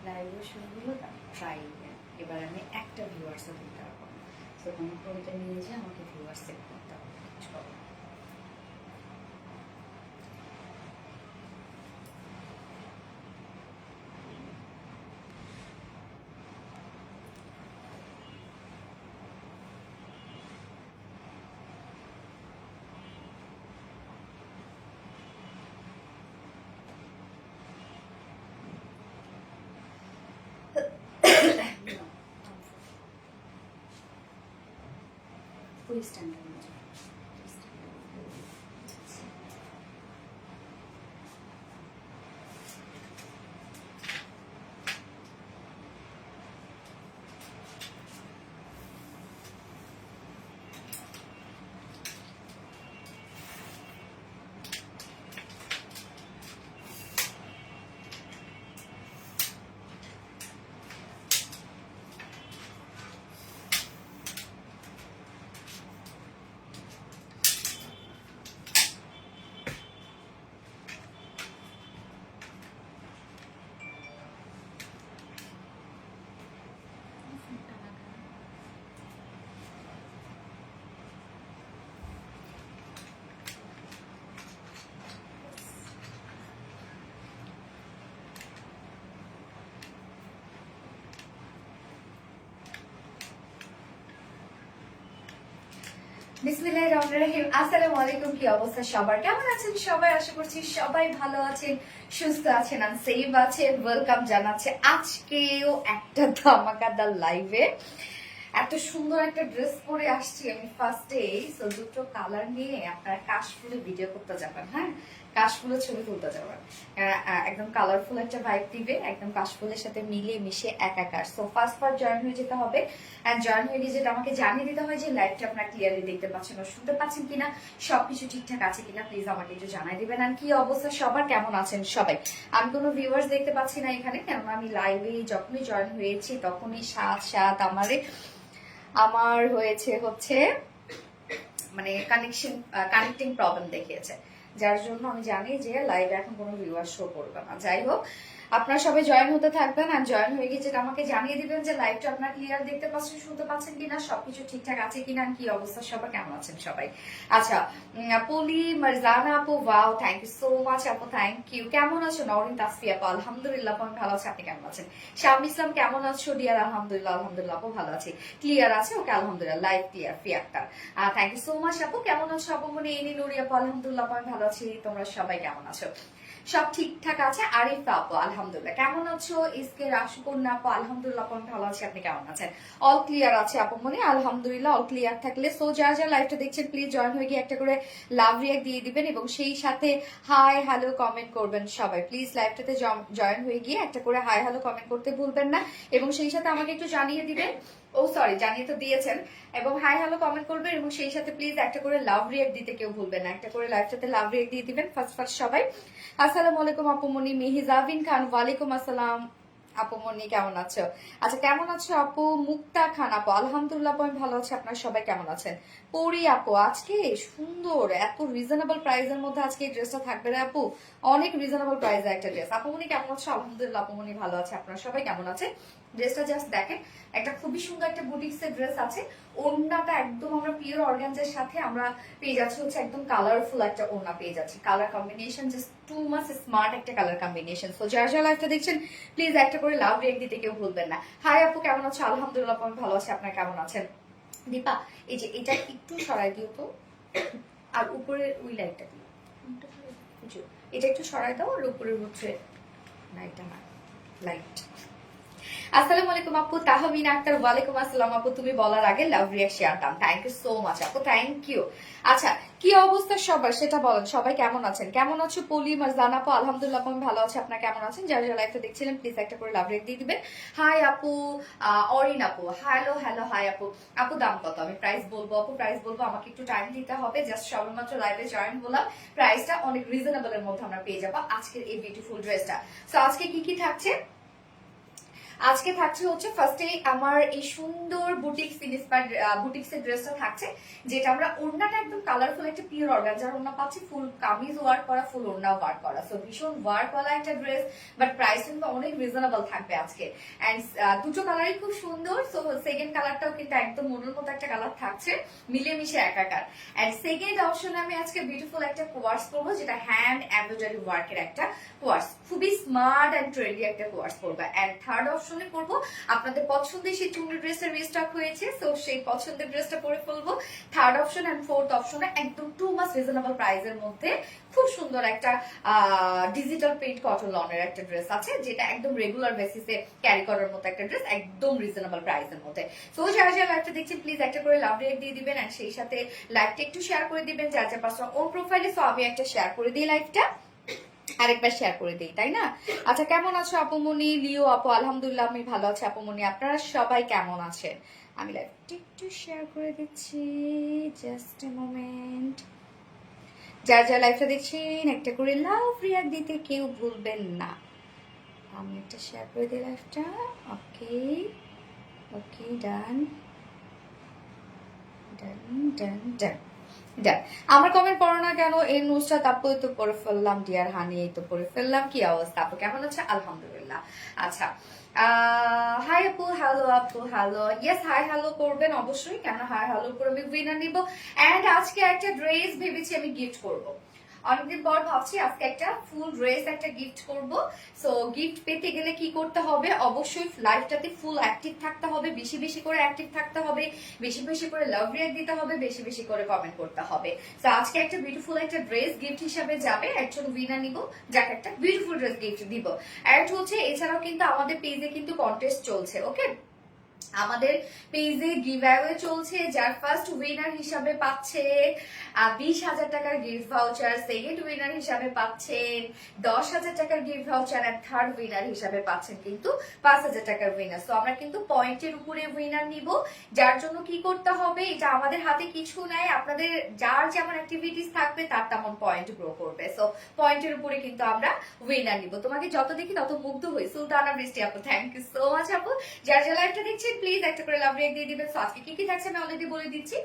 লাইভে শুরু হলো ট্রাই। এবার আমি একটা ভিউয়ার্সও দিতে পারবো না, তো তোমাকে ওইটা নিয়ে যে আমাকে ভিউয়ার্স সেট করতে হবে। চলো ওই স্ট্যান্ডার্ড বিসমিল্লাহির রহমানির রহিম। আসসালামু আলাইকুম। কি অবস্থা সবার? কেমন আছেন সবাই? আশা করছি সবাই ভালো আছেন, সুস্থ আছেন, আর সেফ আছেন। ওয়েলকাম জানাচ্ছে আজকেও একটা ধামাকাদার লাইভে। এত সুন্দর একটা ড্রেস পরে আসছি আমি ফার্স্টেই। সো দুটো কালার নিয়ে আপনারা কাশফুলে ভিডিও করতে যাবেন, হ্যাঁ কাশফুলের ছবি তুলতে যাবেন। একদম কালারফুল একটা ভাইব দিবে, একদম কাশফুলের সাথে মিলে মিশে একাকার। সো ফার্স্ট জয়েন হয়ে যেতে হবে। এন্ড জয়েন হয়ে গিয়ে যেটা আমাকে জানিয়ে দিতে হয় যে লাইভটা আপনারা ক্লিয়ারলি দেখতে পাচ্ছেন ও শুনতে পাচ্ছেন কিনা, সবকিছু ঠিকঠাক আছে কিনা প্লিজ আমাকে একটু জানাই দিবেন। আর কি অবস্থা সবার, কেমন আছেন সবাই? আমি কোনো ভিউয়ার্স দেখতে পাচ্ছি না এখানে, কেননা আমি লাইভে যখনই জয়েন হয়েছি তখনই সাত আমার হয়েছে হচ্ছে মানে কানেক্টিং প্রবলেম দেখিয়েছে, যার জন্য আমি জানি যে লাইভে এখন কোনো ভিউয়ার শো করবে না। যাই হোক, আপনারা সবাই জয়েন হতে থাকবেন আর জয়েন হয়ে গিয়ে যেটা আমাকে জানিয়ে দিবেন যে লাইভটা আপনারা ক্লিয়ার দেখতে পাচ্ছেন, শুনতে পাচ্ছেন কিনা, সবকিছু ঠিকঠাক আছে কিনা, কি অবস্থা সবার, কেমন আছেন সবাই। আচ্ছা, পলি মারজানা আপু, wow thank you so much আপু, থ্যাংক ইউ। কেমন আছো নরিন তাসফিয়া আপু? আলহামদুলিল্লাহ আমি ভালো আছি, আপনি কেমন আছেন? শাম ইসলাম কেমন আছো ডিয়ার? আলহামদুলিল্লাহ আপু ভালো আছি, ক্লিয়ার আছে ওকে আলহামদুলিল্লাহ, লাইভ ক্লিয়ার ফ্রি একটা। থ্যাংক ইউ সো মাচ আপু। কেমন আছো আপু? মনে এনি নুরি আপু আলহামদুলিল্লাহ আমি ভালো আছি, তোমরা সবাই কেমন আছো? সব ঠিকঠাক আছে। আরিফা আপু আলহামদুলিল্লাহ কেমন আছো? ইসকে রাশকন্যা আপু আলহামদুলিল্লাহ আমি ভালো আছি, আপনি কেমন আছেন? অল ক্লিয়ার আছে আপু মনে? আলহামদুলিল্লাহ অল ক্লিয়ার থাকলে সো যা লাইভটা দেখছেন প্লিজ জয়েন হয়ে গিয়ে একটা করে লাভ রিয়াক্ট দিয়ে দিবেন এবং সেই সাথে হাই হ্যালো কমেন্ট করবেন সবাই। প্লিজ লাইভটাতে জয়েন হয়ে গিয়ে একটা করে হাই হ্যালো কমেন্ট করতে ভুলবেন না এবং সেই সাথে আমাকে একটু জানিয়ে দিবেন, ও সরি জানিয়ে তো দিয়েছেন, এবং হাই হ্যালো কমেন্ট করবেন এবং সেই সাথে প্লিজ একটা করে লাভ রিয়াক্ট দিতে কেউ ভুলবেন না, একটা করে লাইভটাতে লাভ রিয়াক্ট দিয়ে দিবেন ফার্স্ট সবাই। আসসালামু আলাইকুম আপুমনি। মেহিজাবিন খান ওয়ালাইকুম আসসালাম আপুমনি, কেমন আছো? আচ্ছা কেমন আছো আপু? মুক্তা খান আপু আলহামদুলিল্লাহ আমি ভালো আছি, আপনারা সবাই কেমন আছেন? পরি আপু আজকে সুন্দর এত রিজনেবল প্রাইসের মধ্যে আজকে এই ড্রেসটা থাকবে রে আপু, অনেক রিজনেবল প্রাইসে একটা ড্রেস। আপুমনি কেমন আছো? আলহামদুলিল্লাহ আপুমনি ভালো আছে, আপনারা সবাই কেমন আছে? ড্রেসটা জাস্ট দেখেন, একটা খুবই সুন্দর একটা বুটিক্সের ড্রেস আছে। ওড়নাটা একদম আমরা পিওর অর্গানজার সাথে আমরা পেয়ে যাচ্ছি হচ্ছে একদম কালারফুল একটা ওড়না পেয়ে যাচ্ছি। Colour combination just too much smart একটা কালার কম্বিনেশন। সো যারা লাইভটা দেখছেন প্লিজ একটা করে লাভ রিয়েক্ট দিতে কেউ ভুলবেন না। হাই আপু কেমন আছো? আলহামদুলিল্লাহ আমি ভালো আছি, আপনারা কেমন আছেন? দীপা এই যে এটা একটু সরাই দিও তো, আর উপরের ওই লাইটটা দিও, এটা একটু সরাই দাও, আর উপরের হচ্ছে লাইটটা না লাইট। আসসালামু আলাইকুম আপু। তাহমিনা আক্তার ওয়ালাইকুম আসসালাম আপু, তুমি বলার আগে লাভ রিয়াক্ট শেয়ারটাম, থ্যাংক ইউ সো মাচ আপু, থ্যাংক ইউ। আচ্ছা কি অবস্থা সবার সেটা বলেন, সবাই কেমন আছেন? কেমন আছো পলি মারজান আপু? আলহামদুলিল্লাহ আমি ভালো আছি, আপনারা কেমন আছেন? যারা লাইভটা দেখছিলেন প্লিজ একটা করে লাভ রিয়াক্ট দিয়ে দিবেন। হাই আপু অরিন আপু, হ্যালো হাই আপু। আপু দাম কত? আমি প্রাইস বলবো আপু, প্রাইস বলবো, আমাকে একটু টাইম দিতে হবে, জাস্ট সবেমাত্র লাইভে জয়েন হলাম। প্রাইসটা অনেক রিজনেবল এর মধ্যে আমরা পেয়ে যাবো আজকের এই বিউটিফুল ড্রেসটা। সো আজকে কি থাকছে? আজকে থাকছে হচ্ছে ফার্স্টে আমার এই সুন্দর বুটিক্স ইন্সপায়ার্ড বুটিক্সের ড্রেসটা থাকছে, যেটা আমরা ওড়নাটা একদম কালারফুল একটা পিওর অর্গানজার ওড়না পাচ্ছি, ফুল কামিজ ওয়ার্ক করা, ফুল ওড়না ওয়ার্ক করা। সো ভীষণ ওয়ার্ক ওয়ালা একটা ড্রেস, বাট প্রাইস কিন্তু অনেক রিজনেবল থাকবে আজকে। এন্ড দুটো কালারই খুব সুন্দর। সো সেকেন্ড কালারটাও কিন্তু একদম মনের মতো একটা কালার থাকছে, মিলেমিশে একাকার। এন্ড সেকেন্ড অপশনে আমি আজকে বিউটিফুল একটা কোয়ার্স করবো, যেটা হ্যান্ড এমব্রয়ডারি ওয়ার্কের একটা কোয়ার্স, খুবই স্মার্ট এন্ড ট্রেন্ডি একটা কোয়ার্স করবো। এন্ড থার্ড অপশনে করবো আপনাদের পছন্দের সেই চুমড়ি ড্রেসের রিস্টক হয়েছে, সো সেই পছন্দের ড্রেসটা পরে ফেলবো। থার্ড অপশন এন্ড ফোর্থ অপশনে একদম টু মাস রিজনেবল প্রাইসের মধ্যে খুব সুন্দর একটা ডিজিটাল প্রিন্ট কটন লনের একটা ড্রেস আছে, যেটা একদম রেগুলার বেসিসে ক্যারি করার মতো একটা ড্রেস, একদম রিজনেবল প্রাইসের মধ্যে। সো যারা যারা লাইভটা দেখছেন প্লিজ একটা করে লাভ রেট দিয়ে দিবেন, এন্ড সেই সাথে লাইভটা একটু শেয়ার করে দিবেন যার যার পার্সোনাল ওন প্রোফাইলে। সো আমি একটা শেয়ার করে দিই লাইভটা, আরেকবার শেয়ার করে দিই, তাই না? আচ্ছা, কেমন আছো আপুমনি? লিও আপু আলহামদুলিল্লাহ আমি ভালো আছি আপুমনি, আপনারা সবাই কেমন আছেন? আমি লাইভটা একটু শেয়ার করে দিচ্ছি, জাস্ট এ মোমেন্ট। যার যার লাইভটা দেখছেন একটা করে লাভ রিয়াক্ট দিতে কেউ ভুলবেন না। আমি একটা শেয়ার করে দিই লাইভটা। ওকে ওকে, ডান ডান ডান ডান ডান। আমার কমেন্ট পড়ো না কেন? এই নুসরাত আপু তো পড়ে ফেললাম, ডিয়ার হানি এই তো পড়ে ফেললাম। কি অবস্থা আপু, কেমন আছে? আলহামদুলিল্লাহ। আচ্ছা, হাই আপু, হ্যালো আপু, হ্যালো। ইয়েস, হাই হ্যালো করবেন অবশ্যই, কেন হাই হ্যালো করে আমি উইনার নিব। এন্ড আজকে একটা ড্রেস ভেবেছি আমি গিফট করব। অনেকদিন পর ভাবছি আজকে একটা ফুল ড্রেস একটা গিফট করব। সো গিফট পেতে গেলে কি করতে হবে? অবশ্যই লাইফটাতে ফুল অ্যাক্টিভ থাকতে হবে, বেশি বেশি করে অ্যাক্টিভ থাকতে হবে, বেশি বেশি করে লাভ রিয়াক্ট দিতে হবে, বেশি বেশি করে কমেন্ট করতে হবে। সো আজকে একটা বিউটিফুল একটা ড্রেস গিফট হিসাবে যাবে, একজন উইনার নিব যাকে একটা বিউটিফুল ড্রেস গিফট দিব। অ্যাড হচ্ছে এছাড়াও কিন্তু আমাদের পেজে কিন্তু কন্টেস্ট চলছে। ওকে, আমাদের পেজে গিভঅ্যাওয়ে চলছে, যার ফার্স্ট উইনার হিসাবে পাচ্ছে 20,000 টাকার গিফট ভাউচার, সেকেন্ড উইনার হিসাবে পাচ্ছেন 10,000 টাকার গিফট ভাউচার, আর থার্ড উইনার হিসাবে পাচ্ছেন কিন্তু 5,000 টাকার উইনার। তো আমরা কিন্তু পয়েন্টের উপরে উইনার নিব, যার জন্য কি করতে হবে? এটা আমাদের হাতে কিছু নাই, আপনাদের যার যেমন অ্যাক্টিভিটিস থাকবে তার তেমন পয়েন্ট গ্রো করবে। সো পয়েন্টের উপরে কিন্তু আমরা উইনার নিব। তোমাকে যত দেখি তত মুগ্ধ হই। সুলতানা বৃষ্টি আপু, থ্যাংক ইউ সো মাচ আপু। যার যার লাইভটা দেখছেন প্লিজ একটা করে লাভ রেক দিয়ে দিবেন। আজকে কি কি থাকছে আমি অলরেডি বলে দিচ্ছি,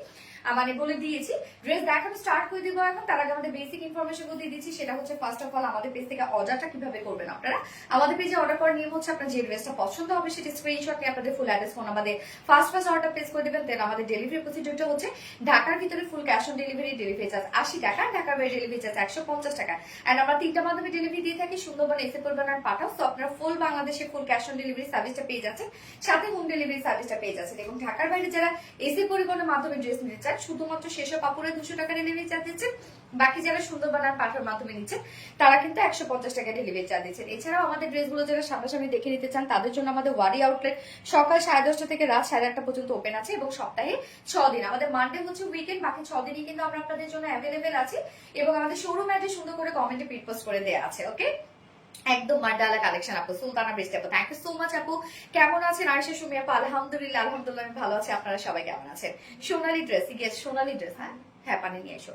মানে বলে দিয়েছি। ড্রেস দেখানো স্টার্ট করে দিব এখন। তার আগে আমাদের বেসিক ইনফরমেশন গুলো দিয়ে দিচ্ছি, সেটা হচ্ছে ফার্স্ট অফ অল আমাদের পেজ থেকে অর্ডারটা কিভাবে করবেন আপনারা। আমাদের পেজে অর্ডার করার নিয়ম হচ্ছে আপনার যে ড্রেসটা পছন্দ হবে সেটা স্ক্রিনশট নিয়ে আপনাদের ফুল অ্যাড্রেস ফোন আমাদের ফার্স্ট অর্ডার প্লেস করে দিবেন। দেন আমাদের ডেলিভারি প্রসিডিউরটা হচ্ছে ঢাকার ভিতরে full cash on delivery, delivery charge 80 টাকা, ঢাকার বাইরে ডেলিভারি চার্জ 150 টাকা। এন্ড আমরা 3টা মাধ্যমে ডেলিভারি দিয়ে থাকি, সুন্দরবন, এসে করবেন আর পাঠাও। সো আপনারা ফুল বাংলাদেশে ফুল ক্যাশ অন ডেলিভারি সার্ভিসটা পেয়ে যাচ্ছেন, সাথে হোম ডেলিভারি সার্ভিসটা পেয়ে যাচ্ছেন। এবং ঢাকার বাইরে যারা এসে পরিবহনের মাধ্যমে ড্রেস নিতে চান, শুধুমাত্র সেসব আপুরে 200 টাকা ডেলিভারি চার্জ দিচ্ছেন। বাকি যারা সুন্দরবন আর পাঠার মাধ্যমে নিচ্ছেন তারা কিন্তু 150 টাকা ডেলিভারি চার্জ দিচ্ছেন। এছাড়াও আমাদের ড্রেসগুলো যারা সামনাসামনি দেখে নিতে চান তাদের জন্য আমাদের ওয়ারি আউটলেট সকাল 10:30 থেকে রাত 8:30 পর্যন্ত ওপেন আছে, এবং সপ্তাহে 6 দিন। আমাদের মানডে হচ্ছে উইকেন্ড, বাকি 6 দিনই কিন্তু আমরা আপনাদের জন্য অ্যাভেলেবেল আছি। এবং আমাদের শোরুম অ্যাড্রেস সুন্দর করে কমেন্টে পিট পোস্ট করে দেওয়া আছে। ওকে, একদম মার্ডালা কালেকশন আপু। সুলতানা বৃষ্টি আপু, থ্যাংক ইউ সো মাচ আপু। কেমন আছেন আয়েশা সুমি আপু? আলহামদুলিল্লাহ আলহামদুলিল্লাহ আমি ভালো আছি, আপনারা সবাই কেমন আছেন? সোনালী ড্রেস, গিয়েছে সোনালী ড্রেস, হ্যাঁ হ্যাঁ পানি নিয়ে এসো।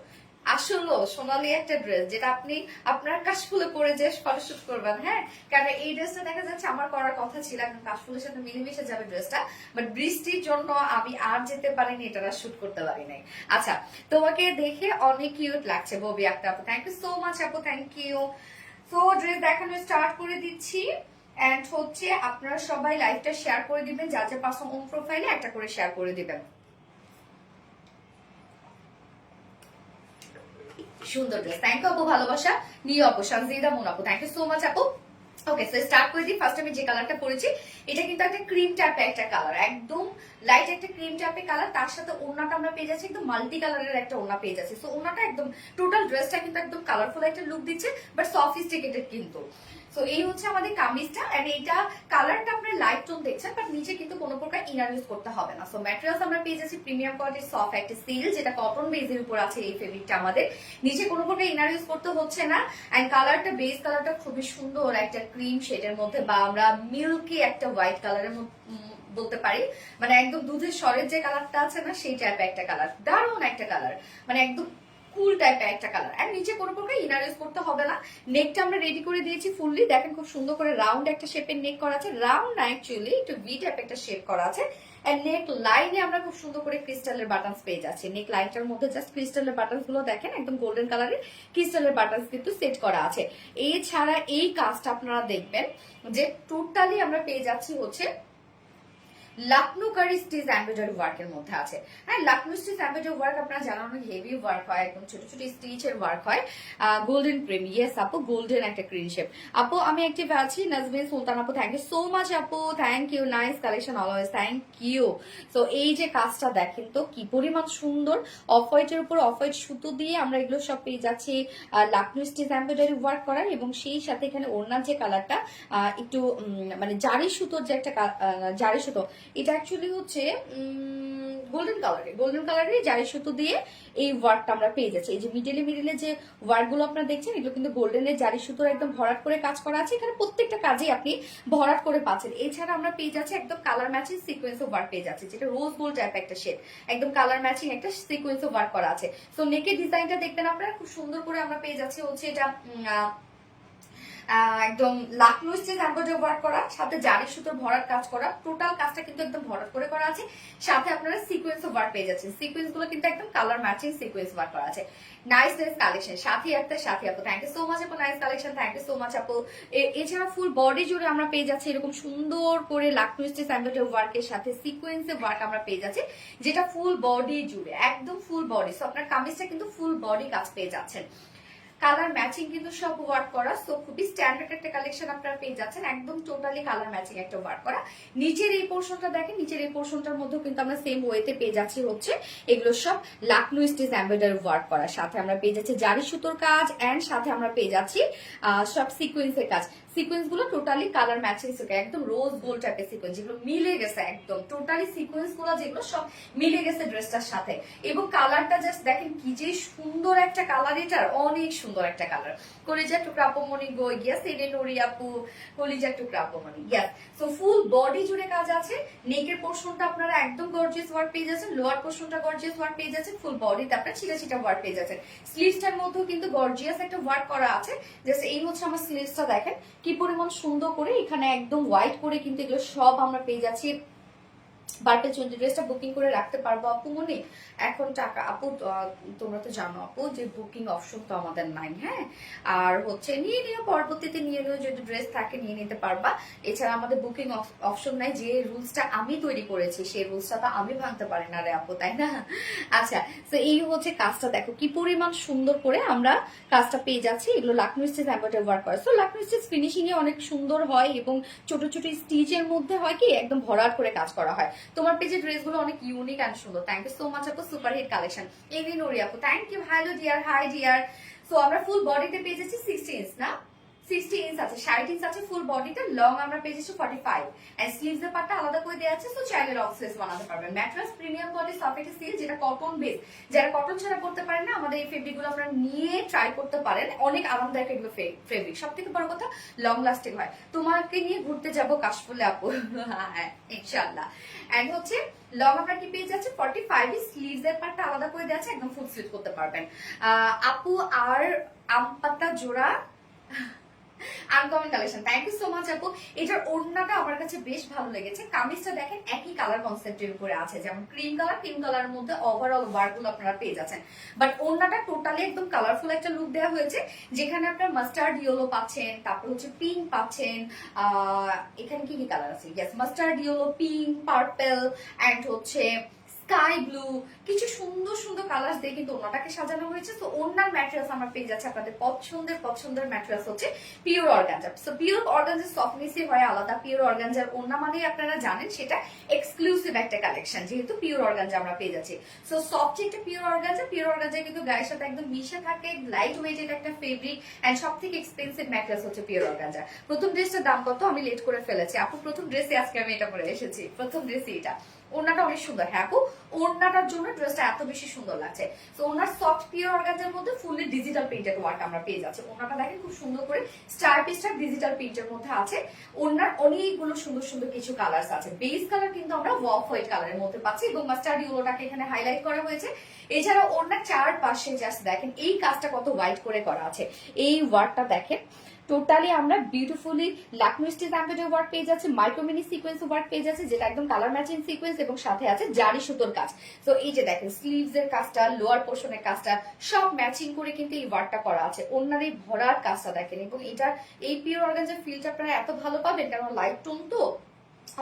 আসলে সোনালী একটা ড্রেস যেটা আপনি আপনার কাশফুলে পরে যে ফটোশুট করবেন, হ্যাঁ, কারণ এই ড্রেসটা দেখা যাচ্ছে আমার করার কথা ছিল, এখন কাশফুলের সাথে মিলেমিশে যাবে ড্রেসটা, বাট বৃষ্টির জন্য আমি আর যেতে পারিনি, এটা আর শুট করতে পারি নাই। আচ্ছা, তোমাকে দেখে অনেক কিউট লাগছে ববি আক্তার আপু, থ্যাংক ইউ সো মাচ আপু, থ্যাংক ইউ। সো ড্রেস দেখানো স্টার্ট করে দিচ্ছি। এন্ড হচ্ছে আপনারা সবাই লাইভটা শেয়ার করে দিবেন, যার যার পার্সোনাল ওন প্রোফাইলে একটা করে শেয়ার করে দিবেন। সুন্দর ড্রেস, থ্যাংক ইউ আপু, ভালোবাসা নিয়ে আপু, সানজিদা মুন আপু, থ্যাংক ইউ সো মাচ আপু। ওকে, সো স্টার্ট করে দিই। ফার্স্ট আমি যে কালারটা পরেছি এটা কিন্তু একটা ক্রিম টাইপের একটা কালার, একদম লাইট একটা ক্রিম টাইপের কালার। তার সাথে ওড়নাটা আমরা পেয়ে যাচ্ছি একদম মাল্টি কালারের একটা ওড়না পেয়ে যাচ্ছি। সো ওড়নাটা একদম টোটাল ড্রেসটা কিন্তু একদম কালারফুল একটা লুক দিচ্ছে, বাট সফিস্টিকেটেড কিন্তু। সো এই হচ্ছে আমাদের কামিজটা। এন্ড এইটা কালারটা আপনার লাইট টোন দেখছেন, বাট নিচে কিন্তু কোনো প্রকার ইনার ইউজ করতে হবে না। সো ম্যাটেরিয়ালস আমরা পেয়ে যাচ্ছি প্রিমিয়াম কোয়ালিটির সফট একটা সিল্ক, যেটা কটন বেজের উপর আছে এই ফেব্রিকটা আমাদের। নিচে কোনো প্রকার ইনার ইউজ করতে হচ্ছে না। এন্ড কালারটা, বেস কালারটা খুবই সুন্দর একটা ক্রিম শেডের মধ্যে, বা আমরা মিল্কি একটা হোয়াইট কালারের বলতে পারি, মানে একদম দুধের স্বরের যে কালারটা আছে না সেই টাইপের একটা কালার, দারুণ একটা কালার, মানে একদম কুল টাইপের একটা কালার। আর নিচে কোনো প্রকার ইনার ইউজ করতে হবে না। নেকটা আমরা রেডি করে দিয়েছি ফুললি, দেখেন খুব সুন্দর করে রাউন্ড একটা শেপের নেক করা আছে, রাউন্ড না অ্যাকচুয়ালি একটু ভি টাইপ একটা শেপ করা আছে। এন্ড নেক লাইনে আমরা খুব সুন্দর করে ক্রিস্টালের বাটনস পেয়ে যাচ্ছি। নেক লাইনটার মধ্যে জাস্ট ক্রিস্টালের বাটনস গুলো দেখেন একদম গোল্ডেন কালারের ক্রিস্টালের বাটনস কিন্তু সেট করা আছে। এছাড়া এই কাজটা আপনারা দেখবেন যে টোটালি আমরা পেয়ে যাচ্ছি হচ্ছে লাকনো কারি স্টিচ এমব্রয়ডারি ওয়ার্কের মধ্যে আছে। হ্যাঁ, লাকনো স্টিচ এমব্রয়ডারি ওয়ার্ক আপনারা জানেন অনেক হেভি ওয়ার্ক হয়, একদম ছোট ছোট স্টিচের ওয়ার্ক হয়। গোল্ডেন ক্রিম, ইয়েস আপু গোল্ডেন একটা ক্রিম শেপ। আপু আমি অ্যাক্টিভ আছি, নাজমিন সুলতান আপু থ্যাংক ইউ সো মাচ আপু, thank you, nice collection always, thank you. তো এই যে কাজটা দেখেন তো কি পরিমাণ সুন্দর, অফ হোয়াইটের উপর অফ হোয়াইট সুতো দিয়ে আমরা এগুলো সব পেয়ে যাচ্ছি লাকনো স্টিচ এমব্রয়ডারি ওয়ার্ক করা, এবং সেই সাথে এখানে ওড়নার যে কালারটা একটু মানে জারি সুতোর যে একটা জারি সুতো, এটা অ্যাকচুয়ালি হচ্ছে গোল্ডেন কালারের জারি সুতো দিয়ে এই ওয়ার্কটা আমরা পেয়ে যাচ্ছি। এই যে মিডিলে যে ওয়ার্ক গুলো আপনারা দেখছেন এগুলো কিন্তু গোল্ডেনের জারি সুতোর একদম ভরাট করে কাজ করা আছে। এখানে প্রত্যেকটা কাজে আপনি ভরাট করে পাচ্ছেন। এছাড়া আমরা পেয়ে যাচ্ছি একদম colour matching sequence of work পেয়ে যাচ্ছি, যেটা রোজ গোল্ড টাইপ একটা শেড, একদম কালার ম্যাচিং একটা সিকোয়েন্স অফ ওয়ার্ক করা আছে। সো নেকের ডিজাইনটা দেখবেন আপনারা খুব সুন্দর করে আমরা পেয়ে যাচ্ছি হচ্ছে এটা একদম লাকনো স্টিচ এমব্রয়ডারি ওয়ার্ক করা, সাথে জারি সুতোর ভরাট কাজ করা। টোটাল কাজটা কিন্তু একদম ভরাট করে করা আছে, সাথে আপনারা সিকোয়েন্স অফ ওয়ার্ক পেয়ে যাচ্ছেন। সিকোয়েন্স গুলো কিন্তু একদম কালার ম্যাচিং সিকোয়েন্স ওয়ার্ক করা আছে। নাইস কালেকশন, সাথী আপু থ্যাংক ইউ সো মাচ আপু, nice collection, thank you so much আপু। এছাড়া ফুল বডি জুড়ে আমরা পেয়ে যাচ্ছি এরকম সুন্দর করে লাকনো স্টিচ এমব্রয়ডারি ওয়ার্কের সাথে সিকোয়েন্সের ওয়ার্ক আমরা পেয়ে যাচ্ছি, যেটা ফুল বডি জুড়ে একদম ফুল বডি। সো আপনার কামিজটা কিন্তু ফুল বডি কাজ পেয়ে যাচ্ছেন, কালার ম্যাচিং কিন্তু সব ওয়ার্ক করা। সো খুবই স্ট্যান্ডার্ড একটা কালেকশন আপনারা পেয়ে যাচ্ছেন, একদম টোটালি কালার ম্যাচিং একটা ওয়ার্ক করা। নিচের এই পোর্শনটা দেখেন, নিচের এই পোর্শনটার মধ্যে কিন্তু আমরা সেম ওয়েতে পেয়ে যাচ্ছি হচ্ছে এগুলো সব লাকনো স্টিচ এমব্রয়ডারি ওয়ার্ক করা, সাথে আমরা পেয়ে যাচ্ছি জারি সুতোর কাজ, এন্ড সাথে আমরা পেয়ে যাচ্ছি সব সিকোয়েন্সের কাজ। সিকোয়েন্স গুলো টোটালি কালার ম্যাচিং, একদম রোজ গোল্ড টাইপের সিকোয়েন্স, যেগুলো মিলে গেছে একদম টোটালি সিকোয়েন্স গুলো যেগুলো সব মিলে গেছে ড্রেসটার সাথে। এবং কালারটা জাস্ট দেখেন কি যে সুন্দর একটা কালার, এটার অনেক সুন্দর একটা কালার। কলিজা টুকরা আপমনি গো, ইয়েস এনে নরি আপু, কলিজা টুকরা আপমনি, ইয়েস। সো ফুল বডি জুড়ে কাজ আছে। নেকের পোর্শনটা আপনারা একদম গর্জিয়াস ওয়ার্ক পেয়ে যাচ্ছেন, লোয়ার পোর্শনটা গর্জিয়াস ওয়ার্ক পেয়ে যাচ্ছেন, ফুল বডিতে আপনারা ছিটা ওয়ার্ক পেয়ে যাচ্ছেন। স্লিভসটার মধ্যেও কিন্তু গর্জিয়াস একটা ওয়ার্ক করা আছে। জাস্ট এই হচ্ছে আমার স্লিভসটা, দেখেন কি পরিমাণ সুন্দর করে এখানে একদম হোয়াইট করে কিন্তু এগুলো সব আমরা পেয়ে যাচ্ছি। বার্থডে চলছে, ড্রেসটা বুকিং করে রাখতে পারবো আপু মনে? এখন টাকা আপু তোমরা তো জানো আপু যে বুকিং অপশন তো আমাদের নাই। হ্যাঁ, আর হচ্ছে নিয়ে নিও, পরবর্তীতে নিয়ে নিও, যদি ড্রেস থাকে নিয়ে নিতে পারবা। এছাড়া আমাদের বুকিং অপশন নাই। যে রুলসটা আমি তৈরি করেছি সেই রুলসটা তো আমি ভাঙতে পারি না রে আপু, তাই না? আচ্ছা, তো এই হচ্ছে কাজটা, দেখো কি পরিমাণ সুন্দর করে আমরা কাজটা পেয়ে যাচ্ছি। এগুলো লাকনো স্টিচ এমব্রয়ডারি ওয়ার্ক করে। সো লাকনো স্টিচ ফিনিশিং এ অনেক সুন্দর হয়, এবং ছোট ছোট স্টিচের মধ্যে হয় কি একদম ভরাট করে কাজ করা হয়। তোমার পেজের ড্রেসগুলো অনেক ইউনিক এন্ড সুন্দর। থ্যাংক ইউ সো মাচ আপু, super hit collection. Avi Nori আপু thank you, hello dear, hi dear. So আমরা ফুল বডিতে পেয়ে যাচ্ছি 60 ইঞ্চ না 60 ইঞ্চ আছে, 60 ইঞ্চ আছে ফুল বডিতে। লং আমরা পেয়ে যাচ্ছি 45, এন্ড স্লিভস এর পার্টটা আলাদা করে দেওয়া আছে। সো চাইলে লং স্লিভস বানাতে পারবেন। Mattress premium quality soft silk, যেটা কটন বেস। যারা কটন ছাড়া পড়তে পারেন না, আমাদের এই ফেব্রিক গুলো আপনারা নিয়ে ট্রাই করতে পারেন, অনেক আরামদায়ক এগুলো ফেব্রিক। সব থেকে বড় কথা লং লাস্টিং হয়। তোমাকে নিয়ে ঘুরতে যাবো কাশফুলে আপু, হ্যাঁ ইনশাআল্লাহ। এন্ড হচ্ছে লং আমরা কি পেয়ে যাচ্ছি 45, স্লিভস এর পার্টটা আলাদা করে দেওয়া আছে, একদম ফুল স্লিভ করতে পারবেন আপু। আর আম পাতা জোড়া uncommon collection, thank you so much আপু। এটার ওড়নাটা আমার কাছে বেশ ভালো লেগেছে। কামিজটা দেখেন একই কালার কনসেপ্টের উপরে আছে, যেমন ক্রিম কালারের মধ্যে ওভারঅল ওয়ার্ক গুলো আপনারা পেয়ে যাচ্ছেন। বাট ওড়নাটা টোটালি একদম কালারফুল একটা লুক দেওয়া হয়েছে, যেখানে আপনার মাস্টার্ড ইয়েলো পাচ্ছেন, তারপর হচ্ছে পিঙ্ক পাচ্ছেন। এখানে কি কি কালার আছে? Yes, mustard yellow, pink, purple, and হচ্ছে স্কাই ব্লু, কিছু সুন্দর সুন্দর কালার দিয়ে কিন্তু ওনাটাকে সাজানো হয়েছে। তো ওনার ম্যাটেরিয়ালস আমরা পেয়ে যাচ্ছি আপনাদের পছন্দের ম্যাটেরিয়ালস হচ্ছে পিওর অর্গানজা। সো পিওর অর্গানজার সফটনেসই হয় আলাদা। পিওর অর্গানজার ওনা মানে আপনারা জানেন সেটা এক্সক্লুসিভ একটা কালেকশন, যেহেতু পিওর অর্গানজা আমরা পেয়ে যাচ্ছি। সো সফট একটা পিওর অর্গানজা কিন্তু গায়ের সাথে একদম মিশে থাকে, লাইট ওয়েটেড একটা ফেব্রিক, এন্ড সব থেকে এক্সপেন্সিভ ম্যাটেরিয়ালস হচ্ছে পিওর অর্গানজা। প্রথম ড্রেসটার দাম কত? আমি লেট করে ফেলেছি আপু, প্রথম ড্রেসে আজকে আমি এটা পরে এসেছি, প্রথম ড্রেসই এটা। ওড়নাটা অনেক সুন্দর। হ্যাঁ আপু, ওড়নাটার জন্য ড্রেসটা এত বেশি সুন্দর লাগছে। তো ওনার সফট পিওর অর্গানজার মধ্যে ফুললি ডিজিটাল প্রিন্টেড ওয়ার্ক আমরা পেয়ে যাচ্ছি। ওড়নাটা দেখেন খুব সুন্দর করে স্টার পিসটা ডিজিটাল প্রিন্টের মধ্যে আছে। ওড়নার অনেকগুলো সুন্দর সুন্দর কিছু কালার্স আছে। বেস কালার কিন্তু আমরা অফ হোয়াইট কালারের মধ্যে পাচ্ছি এবং মাস্টার্ড ইয়েলোটাকে এখানে হাইলাইট করা হয়েছে। এছাড়া ওড়নার চারপাশে জাস্ট দেখেন এই কাজটা কত হোয়াইট করে করা আছে। এই ওয়ার্কটা দেখেন টোটালি আমরা beautifully Lakme stitch embroidery work পেয়ে যাচ্ছে, মাইক্রো মিনি সিকোয়েন্স ওয়ার্ক পেয়ে যাচ্ছে যেটা একদম কালার ম্যাচিং সিকোয়েন্স এবং সাথে আছে জারি সুতোর কাজ। তো এই যে দেখেন স্লিভস এর কাজটা, লোয়ার পোর্শনের কাজটা সব ম্যাচিং করে কিন্তু এই ওয়ার্কটা করা আছে। ওনার এই ভরার কাজটা দেখেন এবং এটা এই পিওর অর্গানজার ফিলটা আপনারা এত ভালো পাবেন কারণ লাইট টোন তো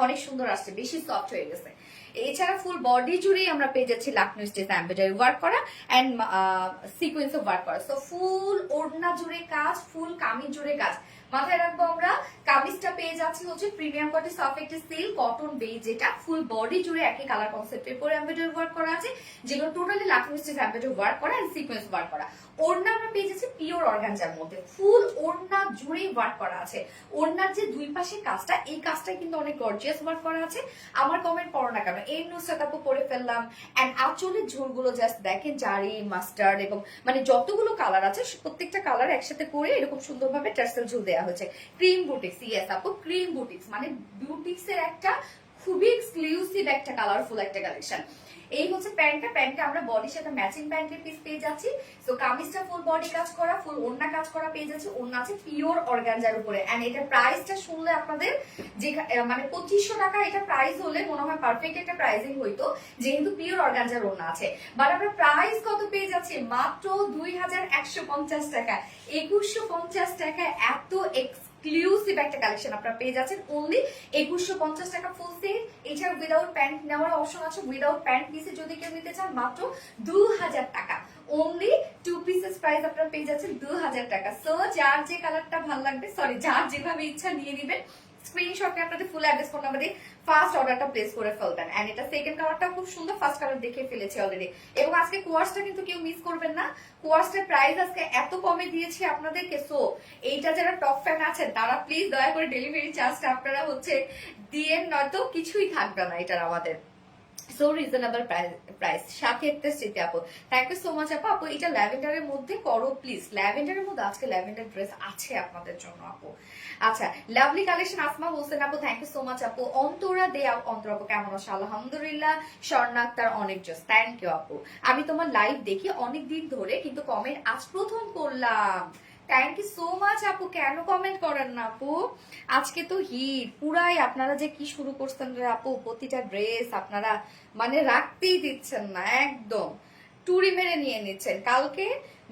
অনেক সুন্দর আসছে, বেশি সফট হয়ে গেছে। এছাড়া ফুল বডি জুড়েই আমরা পেয়ে যাচ্ছি লাকমি স্টিচ এমব্রয়ডারি ওয়ার্ক করা এন্ড সিকোয়েন্স ওয়ার্ক করা। সো ফুল ওড়না জুড়ে কাজ, ফুল কামিজ জুড়ে কাজ। মাথায় রাখবো আমরা কামিজটা পেয়ে যাচ্ছি হচ্ছে প্রিমিয়াম কোয়ালিটি সফট একটি সিল্ক কটন বেজ, যেটা ফুল বডি জুড়ে একই কালার কনসেপ্টের উপরে এমব্রয়ডারি ওয়ার্ক করা আছে, যেগুলো totally Lakme stitch embroidery work করা এন্ড সিকোয়েন্স ওয়ার্ক করা। ওড়না আমরা পেয়ে যাচ্ছি পিওর অর্গানজার মধ্যে, ফুল ওড়না জুড়েই ওয়ার্ক করা আছে। ওড়নার যে দুই পাশে কাজটা, এই কাজটাই কিন্তু অনেক গর্জিয়াস ওয়ার্ক করা আছে। আমার কমেন্ট পড়ো না কেন, এই নুসরাত আপু পরে ফেললাম। এন্ড আঁচলের ঝুলগুলো জাস্ট দেখেন জারি, মাস্টার্ড এবং মানে যতগুলো কালার আছে প্রত্যেকটা কালার একসাথে করে এরকম সুন্দরভাবে টার্সেল ঝুল দেওয়া হয়েছে। ক্রিম বুটিক্স, ইয়েস আপু ক্রিম বুটিক্স মানে বুটিক্স এর একটা খুবই এক্সক্লুসিভ একটা কালারফুল একটা কালেকশন। এই হচ্ছে প্যান্টটা আমরা বডির সাথে ম্যাচিং প্যান্টের পিস পেয়ে যাচ্ছি। তো কামিজটা ফুল বডি কাজ করা, ফুল ওড়না কাজ করা পেয়ে যাচ্ছে। ওড়না আছে পিওর অর্গানজার উপরে এন্ড এটা প্রাইসটা শুনলে আপনাদের যে মানে 2500 টাকা এটা প্রাইস হলে মনে হয় পারফেক্ট একটা প্রাইসিং হইতো, যেহেতু পিওর অর্গানজার ওড়না আছে। বাট আমরা প্রাইস কত পেয়ে যাচ্ছি মাত্র 2150 টাকা। 2150 টাকা এত এক্সক্লুসিভ একটা কালেকশন আপনারা পেয়ে যাচ্ছেন অনলি 2150 টাকা ফুল সেট। এছাড়া উইদাউট প্যান্ট নেওয়ার অপশন আছে, উইদাউট প্যান্ট পিসে যদি কেউ নিতে চান মাত্র 2000 টাকা। অনলি 2 পিসেস প্রাইস আপনারা পেয়ে যাচ্ছেন 2000 টাকা। সো যার যে কালারটা ভালো লাগবে, সরি যার যেভাবে ইচ্ছা নিয়ে নেবেন, স্ক্রিনশটে আপনাদের ফুল অ্যাড্রেস ফোন নাম্বার দিয়ে ফার্স্ট অর্ডারটা প্লেস করে ফেলবেন। এন্ড এটা সেকেন্ড কালারটা খুব সুন্দর, ফার্স্ট কালার দেখে ফেলেছি অলরেডি। এবং আজকে কোয়ার্সটা কিন্তু কেউ মিস করবেন না, কোয়ার্সটার প্রাইস আজকে এত কমে দিয়েছি আপনাদেরকে। সো এইটা যারা টপ ফ্যান আছেন তারা প্লিজ দয়া করে ডেলিভারি চার্জটা আপনারা হচ্ছে দিয়ে, নয়তো কিছুই থাকবে না এটার আমাদের। So reasonable price. সাথে স্মৃতি আপু, থ্যাংক ইউ সো মাচ আপু। আপু এটা ল্যাভেন্ডারের মধ্যে করো প্লিজ, ল্যাভেন্ডারের মধ্যে আজকে ল্যাভেন্ডার ড্রেস আছে আপনাদের জন্য আপু। আচ্ছা লাভলি কালেকশন আসমা হোসেন আপু, থ্যাংক ইউ সো মাচ আপু। অন্তরা দে অন্তর আপু কেমন আছো? আলহামদুলিল্লাহ। স্বর্ণাক্তার অনেক জোস, থ্যাংক ইউ আপু। আমি তোমার লাইভ দেখি অনেক দিন ধরে কিন্তু কমেন্ট আজ প্রথম করলাম। থ্যাংক ইউ সো মাচ আপু। কেন কমেন্ট করেন না আপু? আজকে তো হিট পুরাই, আপনারা যে কি শুরু করছেন রে আপু, প্রতিটা ড্রেস আপনারা মানে রাখতেই দিচ্ছেন না, একদম টুরি মেরে নিয়ে নিচ্ছেন। কালকে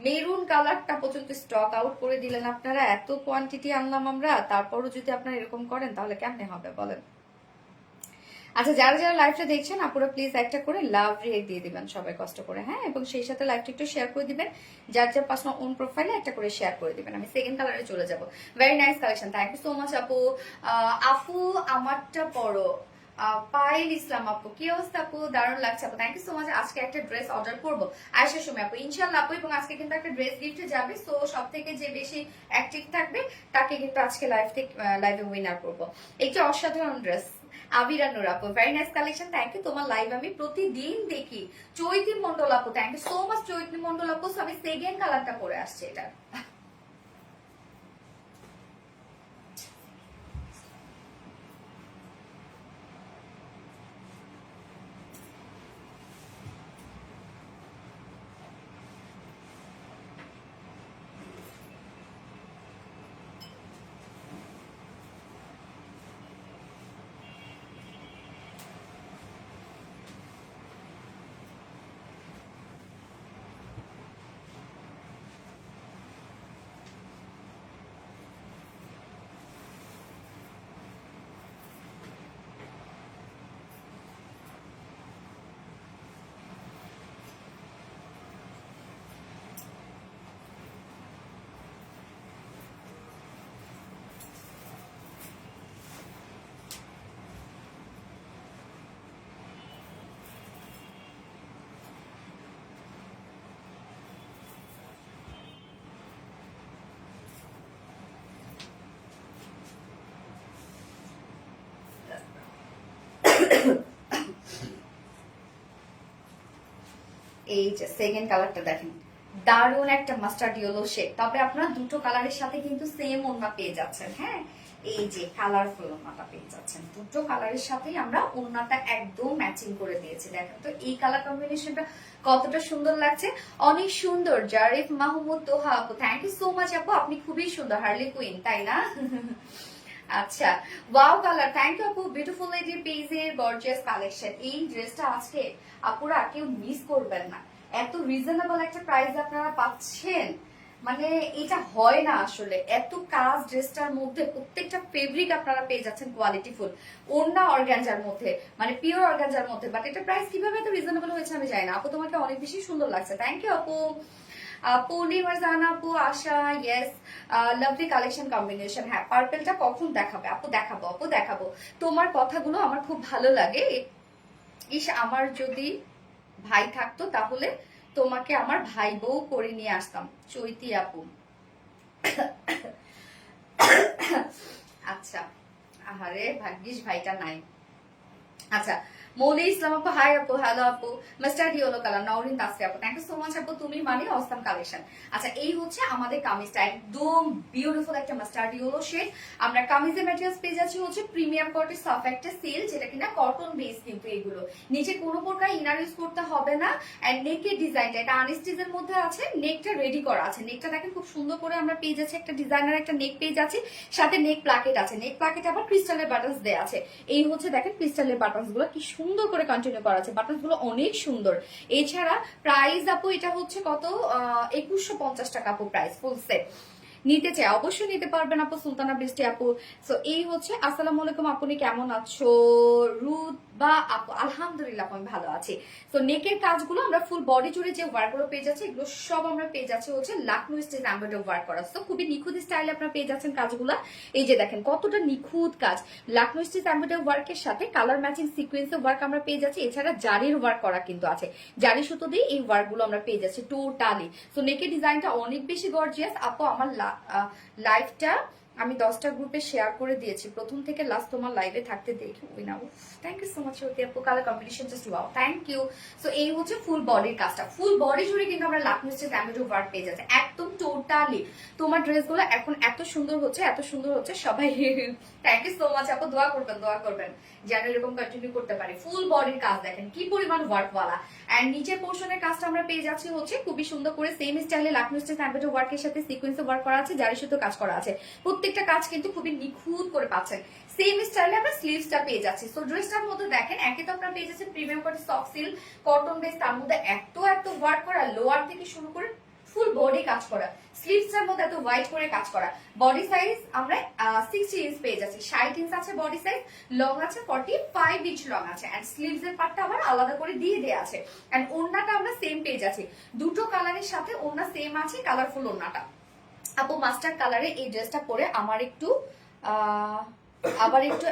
মেরুন কালারটা পর্যন্ত স্টক আউট করে দিলেন আপনারা, এত কোয়ান্টিটি আনলাম আমরা, তারপরও যদি আপনারা এরকম করেন তাহলে কেমনে হবে বলেন? আচ্ছা যারা যারা লাইভটা দেখছেন আপুরা প্লিজ একটা করে লাভ রিয়েক্ট দিয়ে দিবেন সবাই কষ্ট করে, হ্যাঁ, এবং সেই সাথে লাইভটা একটু শেয়ার করে দিবেন, যার যার পার্সোনাল ওন প্রোফাইলে একটা করে শেয়ার করে দিবেন। আমি সেকেন্ড কালারে চলে যাব। Very nice collection, thank you so much আপু। আফু আমারটা পড়ো, পাইল ইসলাম আপু, কি অবস্থা আপু? দারুণ লাগছে আপু, থ্যাংক ইউ সো মাচ। আজকে একটা ড্রেস অর্ডার করবো আয়সা সময় আপু, ইনশাল্লাহ আপু। এবং আজকে কিন্তু একটা ড্রেস গিফটে যাবে, সো সব থেকে যে বেশি অ্যাক্টিভ থাকবে তাকে কিন্তু আজকে লাইভে উইনার করবো। একটু অসাধারণ ড্রেস আবিরা নূর আপু, very nice collection, thank you. তোমার লাইভ আমি প্রতিদিন দেখি। চৈতি মন্ডল আপু, thank you so much Chaiti Mondal আপু। আমি সেকেন্ড কালারটা পরে আসছে এটা। এই যে সেকেন্ড কালারটা দেখেন, দারুণ একটা মাস্টার্ড ইয়েলো শেড। তবে আপনারা দুটো কালারের সাথে কিন্তু সেম ওড়না পেয়ে যাচ্ছেন। হ্যাঁ, এই যে কালারফুল ওড়নাটা পেয়ে যাচ্ছেন, দুটো কালারের সাথেই আমরা ওড়নাটা একদম ম্যাচিং করে দিয়েছি। দেখেন তো এই কালার কম্বিনেশনটা কতটা সুন্দর লাগছে, অনেক সুন্দর। জারিফ মাহমুদ তোহা আপু, থ্যাংক ইউ সো মাচ আপু, আপনি খুবই সুন্দর, হার্লি কুইন, তাই না? আচ্ছা, ওয়াও কালার, থ্যাংক ইউ আপু, বিউটিফুল লেডি পেজের গর্জিয়াস কালেকশন। এই ড্রেসটা আজকে আপুরা কেউ মিস করবেন না, এত রিজনেবল একটা প্রাইস আপনারা পাচ্ছেন, মানে এটা হয় না আসলে। এত কাজ ড্রেসটার মধ্যে, প্রত্যেকটা ফেব্রিক আপনারা পেয়ে যাচ্ছেন কোয়ালিটিফুল, ওড়না অর্গানজার মধ্যে, মানে পিওর অর্গানজার মধ্যে। বাট এটা প্রাইস কিভাবে এত রিজনেবল হয়েছে আমি জানি না। আপু তোমাকে অনেক বেশি সুন্দর লাগছে, থ্যাংক ইউ আপু। পূর্ণিমা জানা আপু, আশা, ইয়েস, লাভলি কালেকশন কম্বিনেশন। হ্যাঁ, পার্পেলটা কখন দেখাবে আপু? দেখাবো আপু, দেখাবো। তোমার কথাগুলো আমার খুব ভালো লাগে। ইস, আমার যদি ভাই থাকতো তাহলে তোমাকে আমার ভাই বউ করে নিয়ে আসতাম, চৈতি আপু। আচ্ছা, আহারে ভাগ্যিস ভাইটা নাই। আচ্ছা, মৌলি ইসলাম আপু, হাই আপু, হ্যালো আপু। Mustard yellow colour, Nowrin Tasfi আপু, থ্যাংক ইউ সো মাচ আপু, তুমি মানে অসাম কালেকশন। আচ্ছা, এই হচ্ছে আমাদের কামিজটা, একদম বিউটিফুল একটা মাস্টার্ড ইয়েলো শেড। আমরা কামিজের ম্যাটেরিয়ালস পেয়ে যাচ্ছি হচ্ছে প্রিমিয়াম কোয়ালিটির সফট একটা সিল্ক, যেটা কিনা কটন বেস, কিন্তু এগুলো নিচে কোনো প্রকার ইনার ইউজ করতে হবে না। এন্ড নেকের ডিজাইনটা এটা আনস্টিচের মধ্যে আছে, নেকটা রেডি করা আছে। নেকটা দেখেন খুব সুন্দর করে আমরা পেয়ে যাচ্ছি, একটা ডিজাইনার একটা নেক পেয়ে যাচ্ছি, সাথে নেক প্লাকেট আছে। নেক প্লাকেট আবার ক্রিস্টালের বাটনস দেয়া আছে। এই হচ্ছে দেখেন ক্রিস্টালের বাটনস গুলো কি সুন্দর করে কন্টিনিউ করা আছে, বাটনস গুলো অনেক সুন্দর। এছাড়া প্রাইস আপু এটা হচ্ছে কত, 2150 টাকা আপু প্রাইস, ফুল সেট। নিতে চাই অবশ্যই নিতে পারবেন আপু, সুলতানা বৃষ্টি আপু। সো এই হচ্ছে, আসসালামু আলাইকুম, আপনি কেমন আছো? রুদ বা আপু, আলহামদুলিল্লাহ আমি ভালো আছি। তো নেকের কাজগুলো আমরা ফুল বডি জুড়ে যে ওয়ার্ক গুলো পেয়ে যাচ্ছি, এগুলো সব আমরা পেয়ে যাচ্ছি হচ্ছে লাকনো স্টিচ এমব্রয়ডারি ওয়ার্ক করা। তো খুবই নিখুঁত স্টাইলে আপনারা পেয়ে যাচ্ছেন কাজগুলো। এই যে দেখেন কতটা নিখুঁত কাজ, লাকনো স্টিচ এমব্রয়ডারি ওয়ার্কের সাথে কালার ম্যাচিং সিকোয়েন্সের ওয়ার্ক আমরা পেয়ে যাচ্ছি। এছাড়া জারির ওয়ার্ক করা কিন্তু আছে, জারি সুতো দিয়ে এই ওয়ার্ক গুলো আমরা পেয়ে যাচ্ছি টোটালি। তো নেকের ডিজাইনটা অনেক বেশি গর্জিয়াস আপু। আমার লাইভটা আমি 10টা গ্রুপে শেয়ার করে দিয়েছি, প্রথম থেকে লাস্ট তোমার লাইভে থাকতে দেখি ওই না। থ্যাংক ইউ সো মাচ আপু, colour combination just wow, thank you. So এই হচ্ছে ফুল বডির কাজটা, ফুল বডি জুড়ে কিন্তু আমরা লাকনো স্টিচ এমব্রয়ডারি ওয়ার্ক পেয়ে যাচ্ছে একদম টোটালি। তোমার ড্রেসগুলো এখন এত সুন্দর হচ্ছে, এত সুন্দর হচ্ছে, সবাই থ্যাংক ইউ সো মাচ আপু, দোয়া করবেন, দোয়া করবেন যেন এরকম কন্টিনিউ করতে পারি। ফুল বডির কাজ দেখেন কি পরিমাণ ওয়ার্কওয়ালা। এন্ড নিচের পোর্শনের কাজটা আমরা পেয়ে যাচ্ছি হচ্ছে খুবই সুন্দর করে সেম স্টাইলে লাকনো স্টিচ এমব্রয়ডারি ওয়ার্কের সাথে সিকোয়েন্সে ওয়ার্ক করা আছে, জারি সুতো কাজ করা আছে। প্রত্যেকটা কাজ কিন্তু খুবই নিখুঁত করে পাচ্ছেন। সেম স্টাইলে আমরা স্লিভসটা পেয়ে যাচ্ছি। সো ড্রেসটার মধ্যে দেখেন একে তো আপনারা পেয়ে যাচ্ছেন premium quality soft silk cotton base, তার মধ্যে এত এত ওয়ার্ক করা, লোয়ার থেকে শুরু করে ফুল বডি কাজ করা, স্লিভস এর মধ্যে এত হোয়াইট করে কাজ করা। বডি সাইজ আমরা 60 ইঞ্চ পেয়ে যাচ্ছি, 60 ইঞ্চ আছে বডি সাইজ, লং আছে 45 ইঞ্চ লং আছে। এন্ড স্লিভস এর পার্টটা আবার আলাদা করে দিয়ে দেয়া আছে। এন্ড ওড়নাটা আমরা সেম পেয়ে যাচ্ছি, দুটো কালারের সাথে ওড়না সেম আছে, কালারফুল ওড়নাটা। আপু মাস্টার্ড কালারে এই ড্রেসটা পরে আমার একটু আবার একটু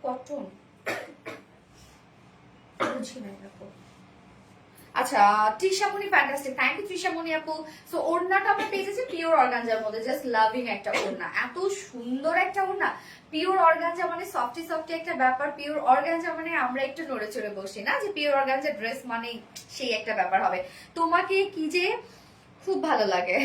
কটন বুঝি না আপু। আচ্ছা, তৃষামণি ফ্যান্টাস্টিক, থ্যাংক ইউ তৃষামণি আপু। সো ওড়নাটা আমরা পেয়ে যাচ্ছি পিওর অর্গানজার মধ্যে, জাস্ট লাভিং একটা ওড়না, এত সুন্দর একটা ওড়না। পিওর অর্গানজা মানে সফটি সফটি একটা ব্যাপার, পিওর অর্গানজা মানে আমরা একটু নড়ে চড়ে বসি না, যে পিওর অর্গানজা ড্রেস মানে সেই একটা ব্যাপার হবে। তোমাকে কি যে খুব ভালো লাগে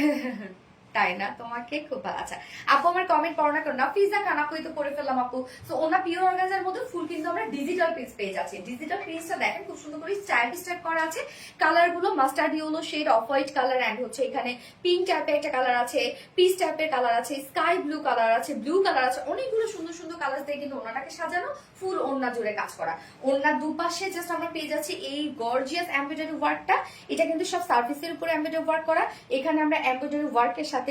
তাই না? তোমাকে খুব ভালো। আচ্ছা আপু আমার কমেন্ট পড়ো না, কারণ নাফিজা খান আপু তো পড়ে ফেললাম আপু। সো ওনা পিওর অর্গানজার মধ্যে ফুল কিন্তু আমরা ডিজিটাল পিস পেয়ে যাচ্ছি। ডিজিটাল পিসটা দেখেন খুব সুন্দর করে স্টাইপ স্টাইপ করা আছে। কালার গুলো mustard yellow shade, off white colour, and হচ্ছে এখানে পিঙ্ক টাইপের একটা কালার আছে, পিচ টাইপের কালার আছে, স্কাই ব্লু কালার আছে, ব্লু কালার আছে, অনেকগুলো সুন্দর সুন্দর কালার দিয়ে কিন্তু ওনাটাকে সাজানো, ফুল ওড়না জুড়ে কাজ করা। ওড়নার দুপাশে জাস্ট আমরা পেয়ে যাচ্ছি এই গর্জিয়াস এমব্রয়ডারি ওয়ার্কটা। এটা কিন্তু সব সার্ফেসের উপরে এমব্রয়ডারি ওয়ার্ক করা। এখানে আমরা এমব্রয়ডারি ওয়ার্কের সাথে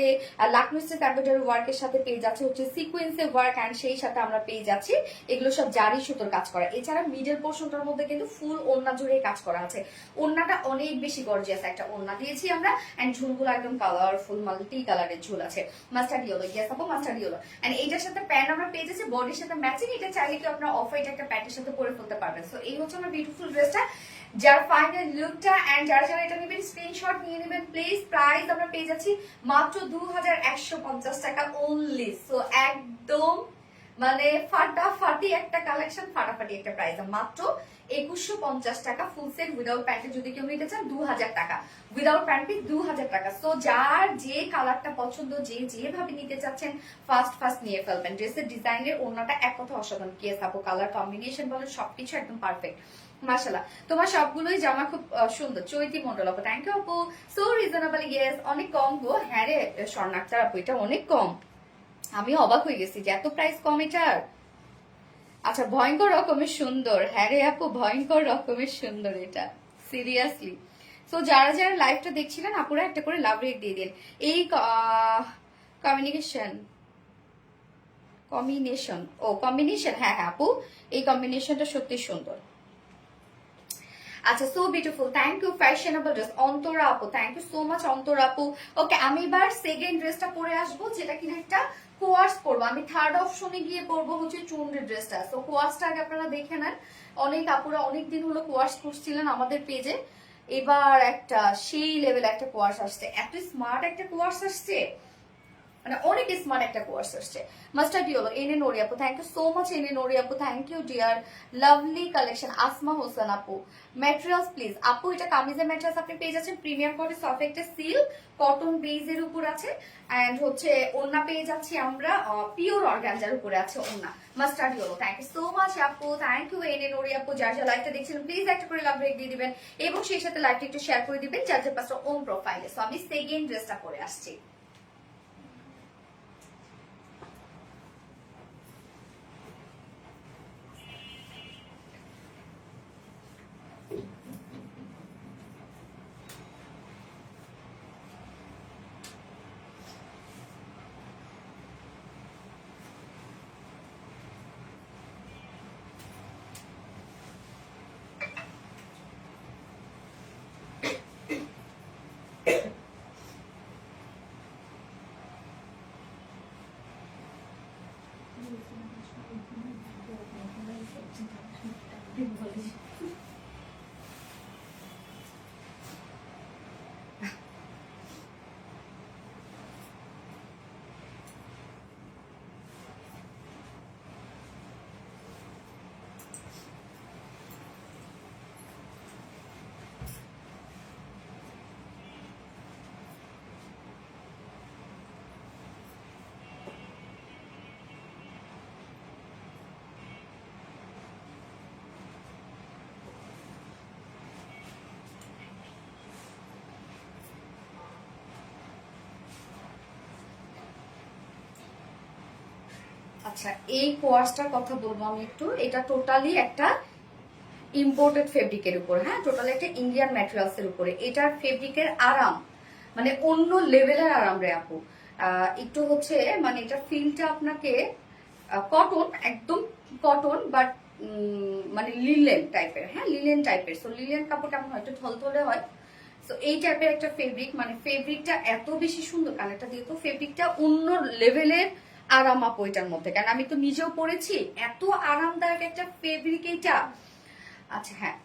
লাকনো স্টিচ এমব্রয়ডারি ওয়ার্কের সাথে পেয়ে যাচ্ছে হচ্ছে সিকোয়েন্সের ওয়ার্ক, এন্ড সেই সাথে আমরা পেয়ে যাচ্ছি এগুলো সব জারি সুতোর কাজ করা। এছাড়া মিডল পোর্শনটার মধ্যে কিন্তু ফুল ওড়না জুড়ে কাজ করা আছে। ওড়নাটা অনেক বেশি গর্জিয়াস একটা ওড়না দিয়েছি আমরা, এন্ড ঝুলগুলো একদম কালারফুল মাল্টি কালারের ঝুল আছে। মাস্টার্ড ইয়েলো, ইয়েস আপু মাস্টার্ড ইয়েলো। এন্ড এইটার সাথে প্যান্ট আমরা পেয়ে যাচ্ছি বডির সাথে ম্যাচিং। এটা চাইলে কি আপনারা অফ হোয়াইট একটা প্যান্টের সাথে পরে ফেলতে পারবেন। সো এই হচ্ছে আমার বিউটিফুল ড্রেসটা, যার ফাইনাল লুকটা। এন্ড যারা যারা এটা নেবেন স্ক্রিনশট নিয়ে নেবেন প্লিজ। প্রাইস আমরা পেয়ে যাচ্ছি মাত্র 2150 টাকা অনলি। সো একদম মানে ফাটাফাটি একটা কালেকশন, ফাটাফাটি একটা প্রাইস, মাত্র 2150 টাকা ফুল সেট উইদাউট প্যান্টে। যদি কেউ নিতে চান 2000 টাকা, উইদাউট প্যান্টে 2000 টাকা। সো যার যে কালারটা পছন্দ, যে যেভাবে নিতে চাচ্ছেন ফার্স্ট নিয়ে ফেলবেন। ড্রেসের ডিজাইনের ওড়নাটা এক কথা অসাধারণ, কেস আপু কালার কম্বিনেশন বলেন সবকিছু একদম পারফেক্ট মাশাআল্লাহ। তোমার সবগুলোই জামা খুব সুন্দর। চৈতি মন্ডল আপু থ্যাংক ইউ আপু, সো রিজনেবল। ইয়েস অনেক কম গো, হ্যাঁ রে স্বর্ণাক্তার আপু এটা অনেক কম, আমি অবাক হয়ে গেছি যে এত প্রাইস কম এটার। আচ্ছা ভয়ঙ্কর রকমের সুন্দর, হ্যাঁ রে আপু ভয়ঙ্কর রকমের সুন্দর এটা সিরিয়াসলি। সো যারা যারা লাইভটা দেখছিলেন আপুরা একটা করে লাভ রেট দিয়ে দিন। এই কম্বিনেশন হ্যাঁ হ্যাঁ আপু, এই কম্বিনেশনটা সত্যি সুন্দর। আচ্ছা so beautiful, thank you fashionable dress Antara আপু, thank you so much Antara আপু। ওকে আমি এবার সেকেন্ড ড্রেসটা পরে আসবো, যেটা কিনা একটা কোয়ার্স পরবো। আমি থার্ড অপশনে গিয়ে পরবো হচ্ছে চুনরির ড্রেসটা। তো কোয়ার্সটা আগে আপনারা দেখে নেন, অনেক আপুরা অনেক দিন হলো কোয়ার্স করছিলেন আমাদের পেজে, এবার একটা সেই লেভেল একটা কোয়ার্স আসছে, এত স্মার্ট একটা কোয়ার্স আসছে, মানে অনেক স্মার্ট একটা কোর্স আসছে। মাস্টার্ড ইয়েলো এনে নোরি আপু, থ্যাংক ইউ সো মাচ এনে নোরি আপু, thank you dear. Lovely collection Asma Hossain আপু। ম্যাটেরিয়ালস প্লিজ আপু, এটা কামিজের ম্যাটেরিয়ালস আপনি পেয়ে যাচ্ছেন প্রিমিয়াম কোয়ালিটি সফট একটা সিল্ক কটন বেজের উপর আছে, এন্ড হচ্ছে ওন্না পেয়ে যাচ্ছি আমরা পিওর অর্গানজার উপরে আছে ওন্না। Mustard yellow thank you so much আপু, থ্যাংক ইউ এনে নোরি আপু। যার যা লাইভটা দেখছিলেন প্লিজ একটা করে লাভ রেক দিয়ে দিবেন, এবং সেই সাথে লাইভটা একটু শেয়ার করে দিবেন যার যার পাশে ওন প্রোফাইলে। সো আমি সেকেন্ড ড্রেসটা পরে আসছি। আচ্ছা এই কোয়ার্সটার কথা বলবো আমি একটু, এটা টোটালি একটা ইম্পোর্টেড ফেব্রিকের উপর, হ্যাঁ টোটালি একটা ইন্ডিয়ান ম্যাটেরিয়ালস এর উপরে। এটার ফেব্রিকের আরাম মানে অন্য লেভেলের আরাম রে আপু। একটু হচ্ছে মানে এটা ফিলটা আপনাকে কটন, একদম কটন, বাট মানে লিলেন টাইপের, হ্যাঁ লিলেন টাইপের। সো লিলেন কাপড় কেমন হয়, একটু থলথলে হয়। সো এই টাইপের একটা ফেব্রিক, মানে ফেব্রিকটা এত বেশি সুন্দর, কানেরটা দিয়ে তো ফেব্রিকটা অন্য লেভেলের আরাম আপু এটার মধ্যে, কারণ আমি তো নিজেও পরেছি, এত আরামদায়ক একটা ফেব্রিক এটা। আচ্ছা হ্যাঁ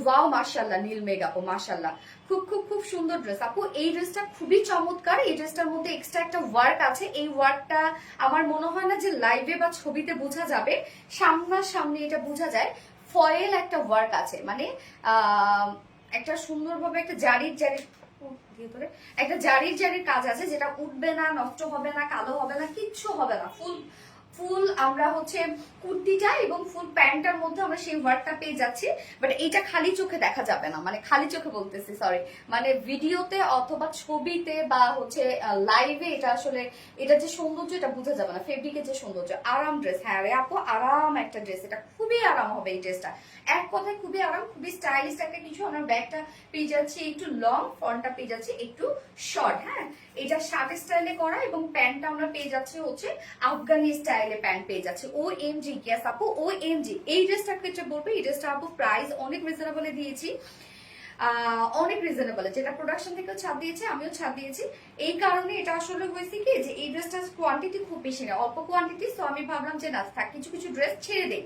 ওয়াও মাশাআল্লাহ নীল মেঘ আপু মাশাআল্লাহ, খুব খুব খুব সুন্দর ড্রেস আপু। এই ড্রেসটা খুবই চমৎকার, এই ড্রেসটার মধ্যে এক্সট্রা একটা ওয়ার্ক আছে, এই ওয়ার্কটা আমার মনে হয় না যে লাইভে বা ছবিতে বোঝা যাবে, সামনাসামনি এটা বোঝা যায়। ফয়েল একটা ওয়ার্ক আছে, মানে একটা সুন্দরভাবে একটা জারির একটা জারির জারির কাজ আছে, যেটা উঠবে না, নষ্ট হবে না, কালো হবে না, কিচ্ছু হবে না। ফুল ফুল আমরা হচ্ছে কুর্তিটা এবং ফুল প্যান্টটার মধ্যে আমরা সেই ওয়ার্কটা পেয়ে যাচ্ছি, বাট এটা খালি চোখে দেখা যাবে না, মানে খালি চোখে বলতেছি সরি, মানে ভিডিওতে অথবা ছবিতে বা হচ্ছে লাইভে এটা আসলে এটা যে সৌন্দর্য এটা বোঝা যাবে না, ফেব্রিকের যে সৌন্দর্য। আরাম ড্রেস, হ্যাঁ রে আপু আরাম একটা ড্রেস, এটা খুবই আরাম হবে এই ড্রেসটা, এক কথায় খুবই আরাম, খুবই স্টাইলিশ একটা কিছু। আমরা ব্যাগটা পেয়ে যাচ্ছি একটু লং, ফ্রন্টটা পেয়ে যাচ্ছি একটু শর্ট, হ্যাঁ এটা শার্ট স্টাইলে করা, এবং প্যান্টটা আমরা পেয়ে যাচ্ছি হচ্ছে আফগানি স্টাইলে প্যান্ট পেয়ে যাচ্ছে। ও এম জি গ্যাস আপু, ও এম জি এই ড্রেসটার ক্ষেত্রে বলবো, এই ড্রেসটা আপু প্রাইস অনেক রিজনেবলে দিয়েছি, অনেক রিজনেবল, যেটা প্রোডাকশন থেকেও ছাড় দিয়েছে, আমিও ছাড় দিয়েছি। এই কারণে এটা আসলে হয়েছে কি যে এই ড্রেসটার কোয়ান্টিটি খুব বেশি না, অল্প কোয়ান্টিটি। সো আমি ভাবলাম যে না থাক, কিছু কিছু ড্রেস ছেড়ে দেই,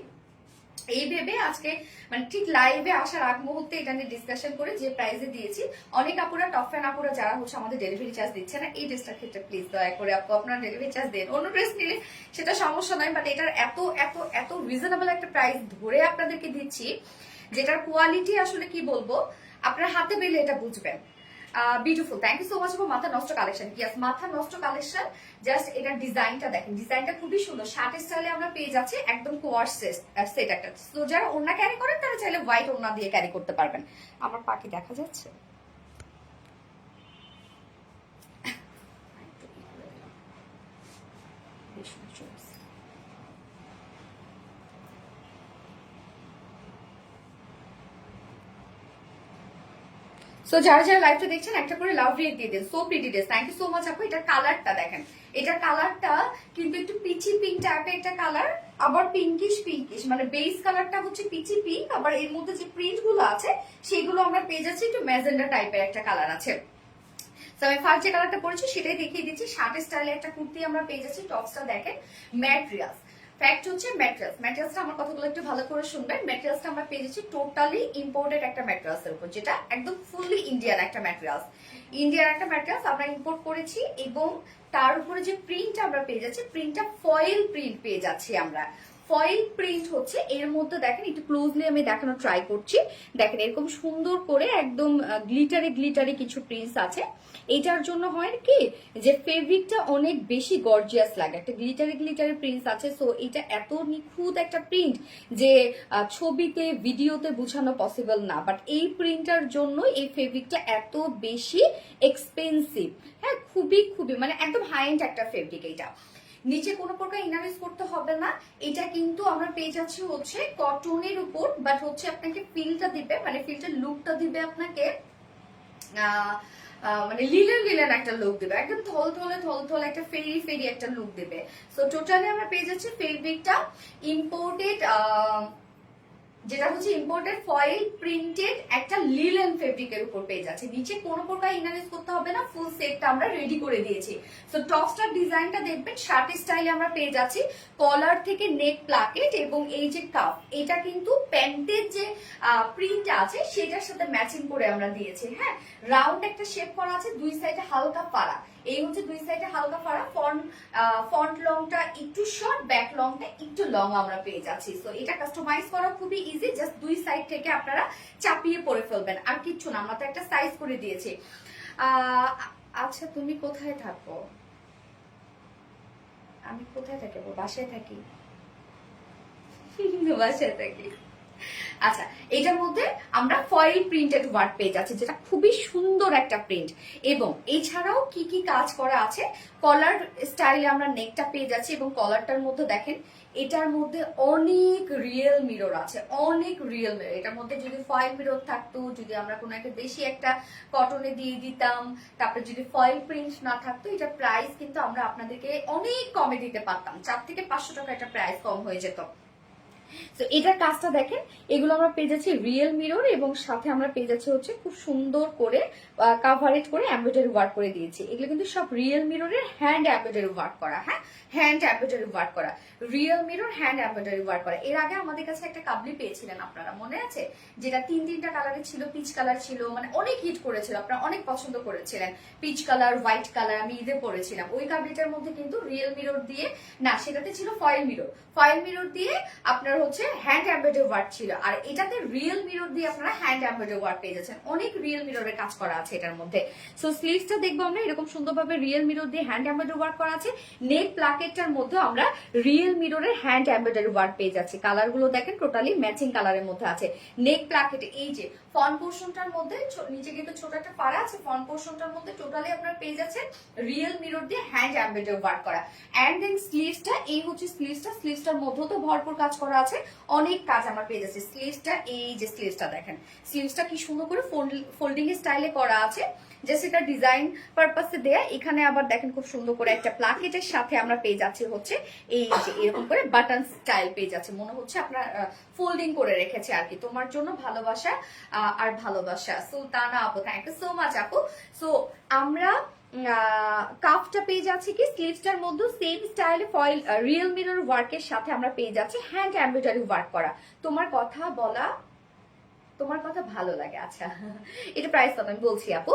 এই ভেবে আজকে মানে ঠিক লাইভে আসার আগ মুহূর্তে এটা নিয়ে ডিসকাশন করে যে প্রাইসে দিয়েছি, অনেক আপুরা টপ ফ্যান আপুরা যারা হচ্ছে আমাদের ডেলিভারি চার্জ দিচ্ছে না, এই ড্রেসটার ক্ষেত্রে প্লিজ দয়া করে আপু আপনার ডেলিভারি চার্জ দেন। অন্য ড্রেস নিলে সেটা সমস্যা নয়, বাট এটার এত এত এত রিজনেবল একটা প্রাইস ধরে আপনাদেরকে দিচ্ছি, যেটার কোয়ালিটি আসলে কি বলবো, আপনার হাতে পেলে এটা বুঝবেন। Beautiful, thank you so much for মাথা নষ্ট কালেকশন। ইয়েস, মাথা নষ্ট কালেকশন। জাস্ট এটার ডিজাইনটা দেখেন, ডিজাইনটা খুবই সুন্দর, শার্ট স্টাইলে আমরা পেয়ে যাচ্ছি, একদম কোয়াশ সেট একটা। তো যারা ওড়না ক্যারি করেন তারা চাইলে হোয়াইট ওড়না দিয়ে ক্যারি করতে পারবেন। আমার পাখি দেখা যাচ্ছে? সো যারা যারা লাইভটা দেখছেন একটা করে লাভ রেট দিয়ে দেন। So pretty dress, thank you so much আপু। এটার কালারটা দেখেন, এটার কালারটা কিন্তু একটু পিচি পিঙ্ক টাইপের একটা কালার, আবার পিঙ্কিশ পিঙ্কিশ, মানে বেস কালারটা হচ্ছে পিচি পিঙ্ক, আবার এর মধ্যে যে প্রিন্ট গুলো আছে সেগুলো আমরা পেয়ে যাচ্ছি একটু ম্যাজেন্ডা টাইপের একটা কালার আছে। তো আমি ফার্স্ট যে কালারটা পরেছি সেটাই দেখিয়ে দিচ্ছি। শার্ট স্টাইলে একটা কুর্তি আমরা পেয়ে যাচ্ছি, টপসটা দেখেন ম্যাটেরিয়ালস। ফ্যাক্ট হচ্ছে ম্যাটেরিয়ালসটা আমার কথাগুলো একটু ভালো করে শুনবেন। ম্যাটেরিয়ালসটা আমরা পেয়ে যাচ্ছি টোটালি ইম্পোর্টেড একটা ম্যাটেরিয়ালসের উপর, যেটা একদম ফুললি ইন্ডিয়ান একটা ম্যাটেরিয়ালস। ইন্ডিয়ান একটা ম্যাটেরিয়ালস আমরা ইম্পোর্ট করেছি, এবং তার উপরে যে প্রিন্ট আমরা পেয়ে যাচ্ছি, প্রিন্টটা ফয়েল প্রিন্ট পেয়ে যাচ্ছি আমরা। ফয়েল প্রিন্ট হচ্ছে এর মধ্যে দেখেন, একটু ক্লোজলি আমি দেখানো ট্রাই করছি। দেখেন এরকম সুন্দর করে একদম গ্লিটারি গ্লিটারি কিছু প্রিন্টস আছে। এটার জন্য হয় কি যে ফেব্রিকটা অনেক বেশি গর্জিয়াস লাগে, একটা গ্লিটারি গ্লিটারি প্রিন্টস আছে। সো এটা এত নিখুঁত একটা প্রিন্ট যে ছবিতে ভিডিওতে বোঝানো পসিবল না, বাট এই প্রিন্টার জন্য এই ফেব্রিকটা এত বেশি এক্সপেন্সিভ। হ্যাঁ, খুবই খুবই মানে একদম হাই এন্ড একটা ফেব্রিক। এটা নিচে কোনো প্রকার ইনারিজ করতে হবে না। এটা কিন্তু আমরা পেয়ে যাচ্ছি হচ্ছে কটনের উপর, বাট হচ্ছে আপনাকে ফিলটা দিবে, মানে ফিলটার লুকটা দিবে আপনাকে মানে লিলেন লিলেন একটা লুক দিবে, একদম থল থলে একটা ফেরি ফেরি একটা লুক দিবে। সো টোটালি আমরা পেয়ে যাচ্ছি ফেব্রিকটা ইম্পোর্টেড, যেটা হচ্ছে ইম্পোর্টেড ফয়েল প্রিন্টেড একটা লিলেন ফেব্রিকের উপর পেয়ে যাচ্ছে। নিচে কোনো প্রকার ইনারিজ করতে হবে না, ফুল সেটটা আমরা রেডি করে দিয়েছি। সো টপসটার ডিজাইনটা দেখবেন শার্ট স্টাইলে আমরা পেয়ে যাচ্ছি, কলার থেকে নেক প্লাকেট, এবং এই যে কাপ, এটা কিন্তু প্যান্টের যে প্রিন্ট আছে সেটার সাথে ম্যাচিং করে আমরা দিয়েছি। হ্যাঁ, রাউন্ড একটা শেপ করা আছে, দুই সাইডে হালকা ফাড়া, এই হচ্ছে দুই সাইডে হালকা ফাড়া। ফ্রন্ট লংটা একটু শর্ট, ব্যাক লংটা একটু লং আমরা পেয়ে যাচ্ছি। সো এটা কাস্টমাইজ করা খুবই ইজি, জাস্ট দুই সাইড থেকে আপনারা চাপিয়ে পরে ফেলবেন, আর কিচ্ছু না। আমরা তো একটা সাইজ করে দিয়েছি। আচ্ছা, তুমি কোথায় থাকো? আমি কোথায় থাকি? বাসায় থাকি। বাসায় থাকি। আচ্ছা, এটার মধ্যে আমরা ফয়েল প্রিন্টেড ওয়ার্ক পেয়ে যাচ্ছি, যেটা খুবই সুন্দর একটা প্রিন্ট। এবং এছাড়াও কি কি কাজ করা আছে, কলার স্টাইলে আমরা নেকটা পেয়ে যাচ্ছি, এবং কলারটার মধ্যে দেখেন এটার মধ্যে অনেক রিয়েল মিরর আছে, অনেক রিয়েল মিরর। এটার মধ্যে যদি ফয়েল মিরর থাকতো, যদি আমরা কোনো একটা বেশি একটা কটনে দিয়ে দিতাম, তারপরে যদি ফয়েল প্রিন্ট না থাকতো, এটা প্রাইস কিন্তু আমরা আপনাদেরকে অনেক কমে দিতে পারতাম, 4 থেকে 500 টাকা এটা প্রাইস কম হয়ে যেত। তো এটার কাজটা দেখেন, এগুলো আমরা পেয়ে যাচ্ছি রিয়েল মিরর, এবং সাথে আমরা পেয়ে যাচ্ছি হচ্ছে খুব সুন্দর করে কাভারেজ করে এমব্রয়ডারি ওয়ার্ক করে দিয়েছি। এগুলো কিন্তু সব রিয়েল মিররের হ্যান্ড এমব্রয়ডারি ওয়ার্ক করা। হ্যাঁ, হ্যান্ড এমব্রয়ডারি ওয়ার্ক করা, real mirror hand embroidery work করা। এর আগে আমাদের কাছে একটা কাবলি পেয়েছিলেন আপনারা, মনে আছে? যেটা 3-3টা কালারে ছিল, পিচ কালার ছিল, মানে অনেক হিট করেছিল, আপনারা অনেক পছন্দ করেছিলেন। পিচ কালার, হোয়াইট কালার, আমি ঈদে পরেছিলাম। ওই কাবলিটার মধ্যে কিন্তু রিয়েল মিরর দিয়ে না, সেটাতে ছিল ফয়েল মিরর। ফয়েল মিরর দিয়ে আপনার হচ্ছে হ্যান্ড এমব্রয়ডারি ওয়ার্ক ছিল, আর এটাতে রিয়েল মিরর দিয়ে আপনারা হ্যান্ড এমব্রয়ডারি ওয়ার্ক পেয়ে যাচ্ছেন। অনেক রিয়েল মিররের কাজ করা আছে এটার মধ্যে। সো স্লিভসটা দেখবো আমরা এরকম সুন্দরভাবে রিয়েল মিরর দিয়ে হ্যান্ড এমব্রয়ডারি ওয়ার্ক করা আছে। নেক প্লাকেটটার মধ্যে আমরা রিয়েল মিররের হ্যান্ড এমব্রয়ডারি ওয়ার্ক পেয়ে যাচ্ছি। কালার গুলো দেখেন টোটালি ম্যাচিং কালারের মধ্যে আছে। নেক প্লাকেটে এই যে ফ্রন্ট পোর্শনটার মধ্যে নিচে কিন্তু ছোট একটা পাড়া আছে, ফ্রন্ট পোর্শনটার মধ্যে টোটালি আপনারা পেয়ে যাচ্ছেন রিয়েল মিরর দিয়ে হ্যান্ড এমব্রয়ডারি ওয়ার্ক করা। এন্ড দেন স্লিভসটা, এই হচ্ছে স্লিভসটার মধ্যেও তো ভরপুর কাজ করা আছে, অনেক কাজ আমরা পেয়ে যাচ্ছি। স্লিভসটা, এই যে স্লিভসটা দেখেন, স্লিভসটা কি সুন্দর করে ফোল্ডিং স্টাইলে করা আছে, জাস্ট এটা ডিজাইন পারপাসে দেয়া। এখানে আবার দেখেন খুব সুন্দর করে একটা প্লাকেটের সাথে আমরা পেয়ে যাচ্ছি হচ্ছে এই যে এরকম করে বাটন স্টাইল পেয়ে যাচ্ছে, মনে হচ্ছে আপনার ফোল্ডিং করে রেখেছে আর কি। তোমার জন্য ভালোবাসা আর ভালোবাসা, সুলতানা আপু, থ্যাংক ইউ সো মাচ আপু। সো আমরা কাফটা পেয়ে যাচ্ছে কি স্লিভসটার মধ্যে সেম স্টাইলে ফয়েল রিয়েল মিরর ওয়ার্কের সাথে আমরা পেয়ে যাচ্ছি হ্যান্ড এমব্রয়ডারি ওয়ার্ক করা। তোমার কথা ভালো লাগে, আচ্ছা এটা প্রাইস কত আমি বলছি আপু।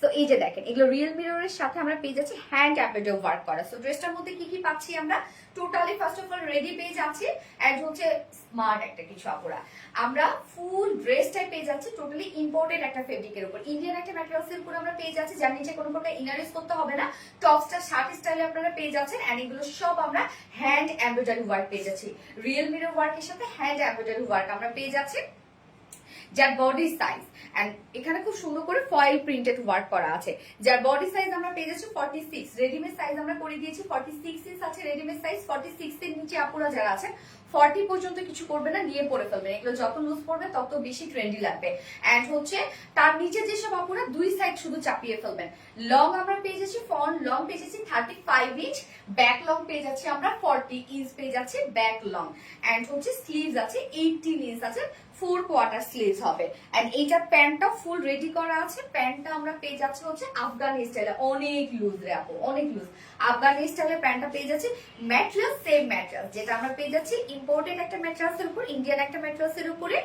তো এই যে দেখেন এগুলো রিয়েল মিররের সাথে আমরা পেয়ে যাচ্ছি হ্যান্ড এমব্রয়ডারি ওয়ার্ক করা। সো ড্রেসটার মধ্যে কি কি পাচ্ছি আমরা, totally first of all ready পেয়ে যাচ্ছি এন্ড হচ্ছে স্মার্ট একটা কিছু আপুরা। আমরা ফুল ড্রেসটাই পেয়ে যাচ্ছি টোটালি ইম্পোর্টেড একটা ফেব্রিকের উপর, ইন্ডিয়ান একটা ম্যাটেরিয়ালসের উপর আমরা পেয়ে যাচ্ছি, যার নিচে কোনো প্রকার ইনার ইউজ করতে হবে না। টপসটা শার্ট স্টাইলে আপনারা পেয়ে যাচ্ছেন এন্ড এগুলো সব আমরা হ্যান্ড এমব্রয়ডারি ওয়ার্ক পেয়ে যাচ্ছি। রিয়েল মিরর ওয়ার্কের সাথে হ্যান্ড এমব্রয়ডারি ওয়ার্ক আমরা পেয়ে যাচ্ছি, যার বডি সাইজ এন্ড এখানে খুব সুন্দর করে ফয়েল প্রিন্টেড ওয়ার্ক করা আছে। যার বডি সাইজ আমরা পেয়ে যাচ্ছি 46, রেডিমেড সাইজ আমরা করে দিয়েছি 46 ইঞ্চ আছে রেডিমেড সাইজ। 46 এর নিচে আপুরা যারা আছেন 40 পর্যন্ত কিছু করবে না, নিয়ে পরে ফেলবেন, এগুলো যত লুজ পড়বে তত বেশি ট্রেন্ডি লাগবে। এন্ড হচ্ছে তার নিচে যেসব আপুরা দুই সাইড শুধু চাপিয়ে ফেলবেন। লং আমরা পেয়ে যাচ্ছি, ফ্রন্ট লং পেয়ে যাচ্ছি 35 ইঞ্চ, ব্যাক লং পেয়ে যাচ্ছি আমরা 40 ইঞ্চ পেয়ে যাচ্ছি ব্যাক লং। এন্ড হচ্ছে স্লিভস আছে 18 ইঞ্চ আছে, 4 কোয়ার্টার স্লিভস হবে। এন্ড এইটা প্যান্টটা ফুল রেডি করা আছে, প্যান্টটা আমরা পেয়ে যাচ্ছি হচ্ছে আফগানি স্টাইলে, অনেক লুজ রে আপু, অনেক লুজ আফগানি স্টাইলে প্যান্টটা পেয়ে যাচ্ছি। ম্যাটেরিয়াল সেম ম্যাটেরিয়াল, যেটা আমরা পেয়ে যাচ্ছি ইম্পোর্টেড একটা ম্যাটেরিয়ালস এর উপর, ইন্ডিয়ান একটা ম্যাটেরিয়ালস এর উপরে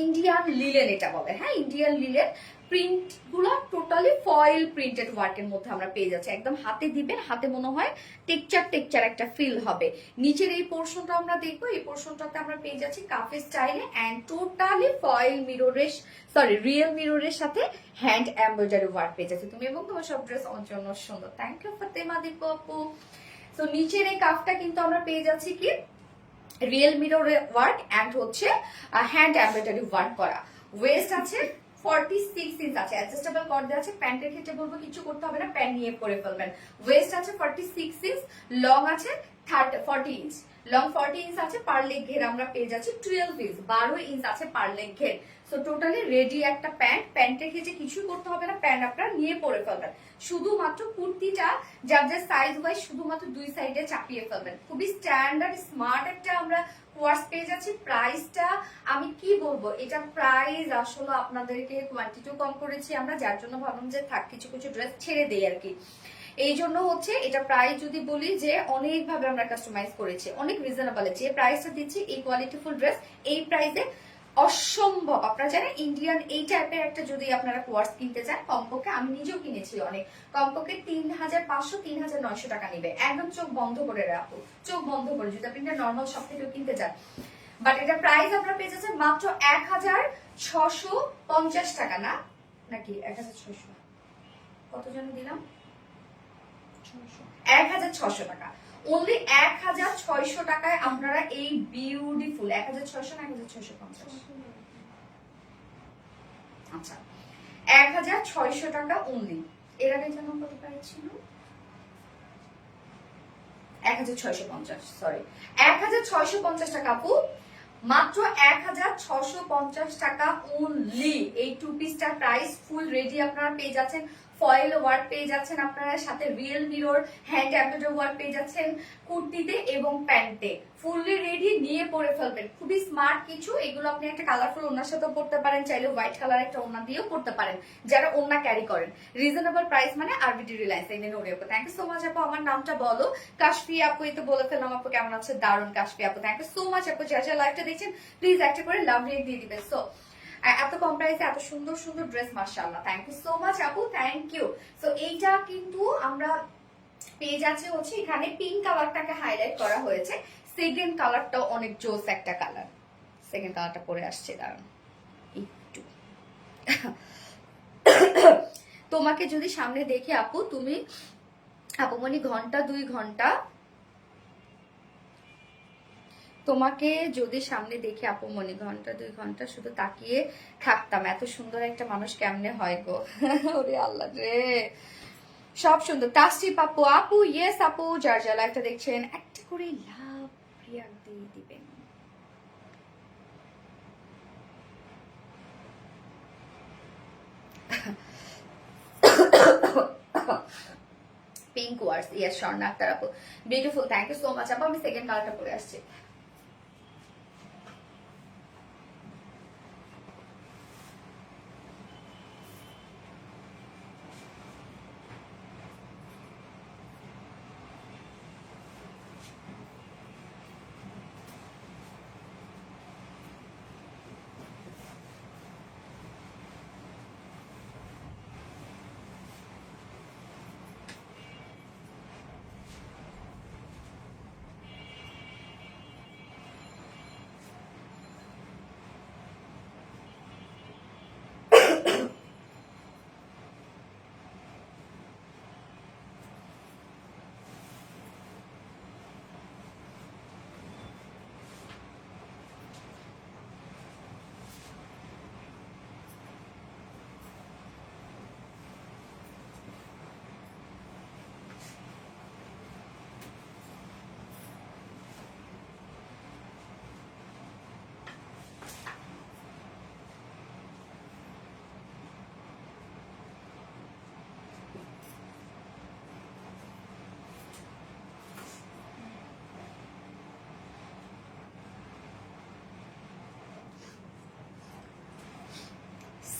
ইন্ডিয়ান লিলেন এটা বলে, হ্যাঁ ইন্ডিয়ান লিলেন। প্রিন্ট গুলো টোটালি ফয়েল প্রিন্টেড ওয়ার্কের মধ্যে আমরা পেয়ে যাচ্ছি, একদম হাতে দিবেন, হাতে মনে হয় টেকচার একটা ফিল হবে। নিচের এই পোর্শনটা আমরা দেখবো, এই পোর্শনটাতে আমরা পেয়ে যাচ্ছি কাফে স্টাইলে এন্ড টোটালি ফয়েল মিররের রিয়েল মিররের সাথে হ্যান্ড এমব্রয়ডারি ওয়ার্ক পেয়ে যাচ্ছে তুমি এবং তোমার সব ড্রেস অন্য সুন্দর। থ্যাংক ইউ ফাতেমা দীপু আপু। তো নিচের এই কাফটা কিন্তু আমরা পেয়ে যাচ্ছি কি রিয়েল মিরর ওয়ার্ক এন্ড হচ্ছে হ্যান্ড এমব্রয়ডারি ওয়ার্ক করা। ওয়েস্ট আছে 46 ইঞ্চ আছে, অ্যাডজাস্টেবল কর দেওয়া আছে। প্যান্টের ক্ষেত্রে বলবো কিছু করতে হবে না, প্যান্ট নিয়ে পরে ফেলবেন। ওয়েস্ট আছে 46 ইঞ্চ, লং আছে 40 ইঞ্চ, লং 40 ইঞ্চ আছে। পার লেগ ঘের আমরা পেয়ে যাচ্ছি 12 ইঞ্চ, 12 ইঞ্চ আছে পার লেগ ঘের। সো টোটালি রেডি একটা প্যান্ট, প্যান্টের ক্ষেত্রে কিছু করতে হবে না, প্যান্ট আপনারা নিয়ে পরে ফেলবেন। শুধুমাত্র কুর্তিটা যার যার সাইজ ওয়াইজ শুধুমাত্র দুই সাইডে চাপিয়ে ফেলবেন। খুবই স্ট্যান্ডার্ড স্মার্ট একটা আমরা কোয়ার্স পেয়ে যাচ্ছি। প্রাইসটা আমি কি বলবো, এটা প্রাইস আসলে আপনাদেরকে কোয়ান্টিটিও কম করেছি আমরা, যার জন্য ভাবলাম যে থাক কিছু কিছু ড্রেস ছেড়ে দেই আর কি। এই জন্য হচ্ছে এটা প্রাইস যদি বলি যে অনেকভাবে আমরা কাস্টমাইজ করেছি, অনেক রিজনেবল। যে প্রাইসটা দিচ্ছি এই কোয়ালিটিফুল ড্রেস এই প্রাইসে অসম্ভব। আপনারা জানেন ইন্ডিয়ান এই টাইপের একটা যদি আপনারা কোয়ার্স কিনতে চান কমপক্ষে, আমি নিজেও কিনেছি অনেক, কমপক্ষে 3500 3900 টাকা নিবে, একদম চোখ বন্ধ করে রাখো, চোখ বন্ধ করে যদি আপনি নর্মাল শপ থেকে কিনতে চান। বাট এটা প্রাইস আপনারা পেয়ে যাচ্ছেন মাত্র 1650 টাকা, না নাকি 1600 কত যেন দিলাম, 1600 টাকা, অনলি 1600 টাকায় আপনারা এই বিউটিফুল 1600 না 1650, আচ্ছা 1600 টাকা অনলি। এর আগে যেন কত প্রাইস ছিল 1650, সরি 1650 টাকা আপু, মাত্র 1650 টাকা অনলি। এই টু পিসটার প্রাইস ফুল রেডি আপনারা পেয়ে যাচ্ছেন, ফয়েল ওয়ার্ক পেয়ে যাচ্ছেন আপনারা, সাথে real mirror hand embroidery work পেয়ে যাচ্ছেন কুর্তিতে এবং প্যান্টে, ফুললি রেডি, নিয়ে পরে ফেলবেন। খুবই স্মার্ট কিছু, এগুলো আপনি একটা কালারফুল ওড়নার সাথেও পরতে পারেন, চাইলে হোয়াইট কালার একটা ওড়না দিয়েও পরতে পারেন যারা ওড়না ক্যারি করেন। রিজনেবল প্রাইস মানে আরবিডি রিলায়েন্স এই নোরে আপু। থ্যাংক ইউ সো মাচ আপু, আমার নামটা বলো কাশফি আপু, এই তো বলে ফেললাম আপু, কেমন আছে? দারুন কাশফি আপু, থ্যাংক ইউ সো মাচ আপু। যারা যারা লাইভটা দেখছেন প্লিজ একটা করে লাভ রেট দিয়ে দিবেন। সো এত কম প্রাইসে এত সুন্দর সুন্দর ড্রেস, মাশাআল্লাহ, থ্যাংক ইউ সো মাচ আপু, থ্যাংক ইউ। সো এইটা কিন্তু আমরা পেয়ে যাচ্ছে হচ্ছে এখানে পিঙ্ক কালারটাকে হাইলাইট করা হয়েছে, সেকেন্ড কালারটাও অনেক জোস একটা কালার, সেকেন্ড কালারটা পরে আসছে, দাঁড়ান একটু তোমাকে যদি সামনে দেখি আপু, তুমি আপুমনি ঘন্টা 2 ঘন্টা, তোমাকে যদি সামনে দেখে আপুমনি ঘন্টা 2 ঘন্টা শুধু তাকিয়ে থাকতাম, এত সুন্দর একটা মানুষ কেমনে হয় গো ওরে আল্লাহ রে, সব সুন্দর। তাসরিফ আপু, আপু ইয়েস আপু, যার যারা একটা দেখছেন একটা করে লাভ রিয়াক্ট দিয়ে দিবেন। Pink wars, yes Swarna Akter আপু, beautiful, thank you so much আপু। আমি সেকেন্ড কালারটা পরে আসছি।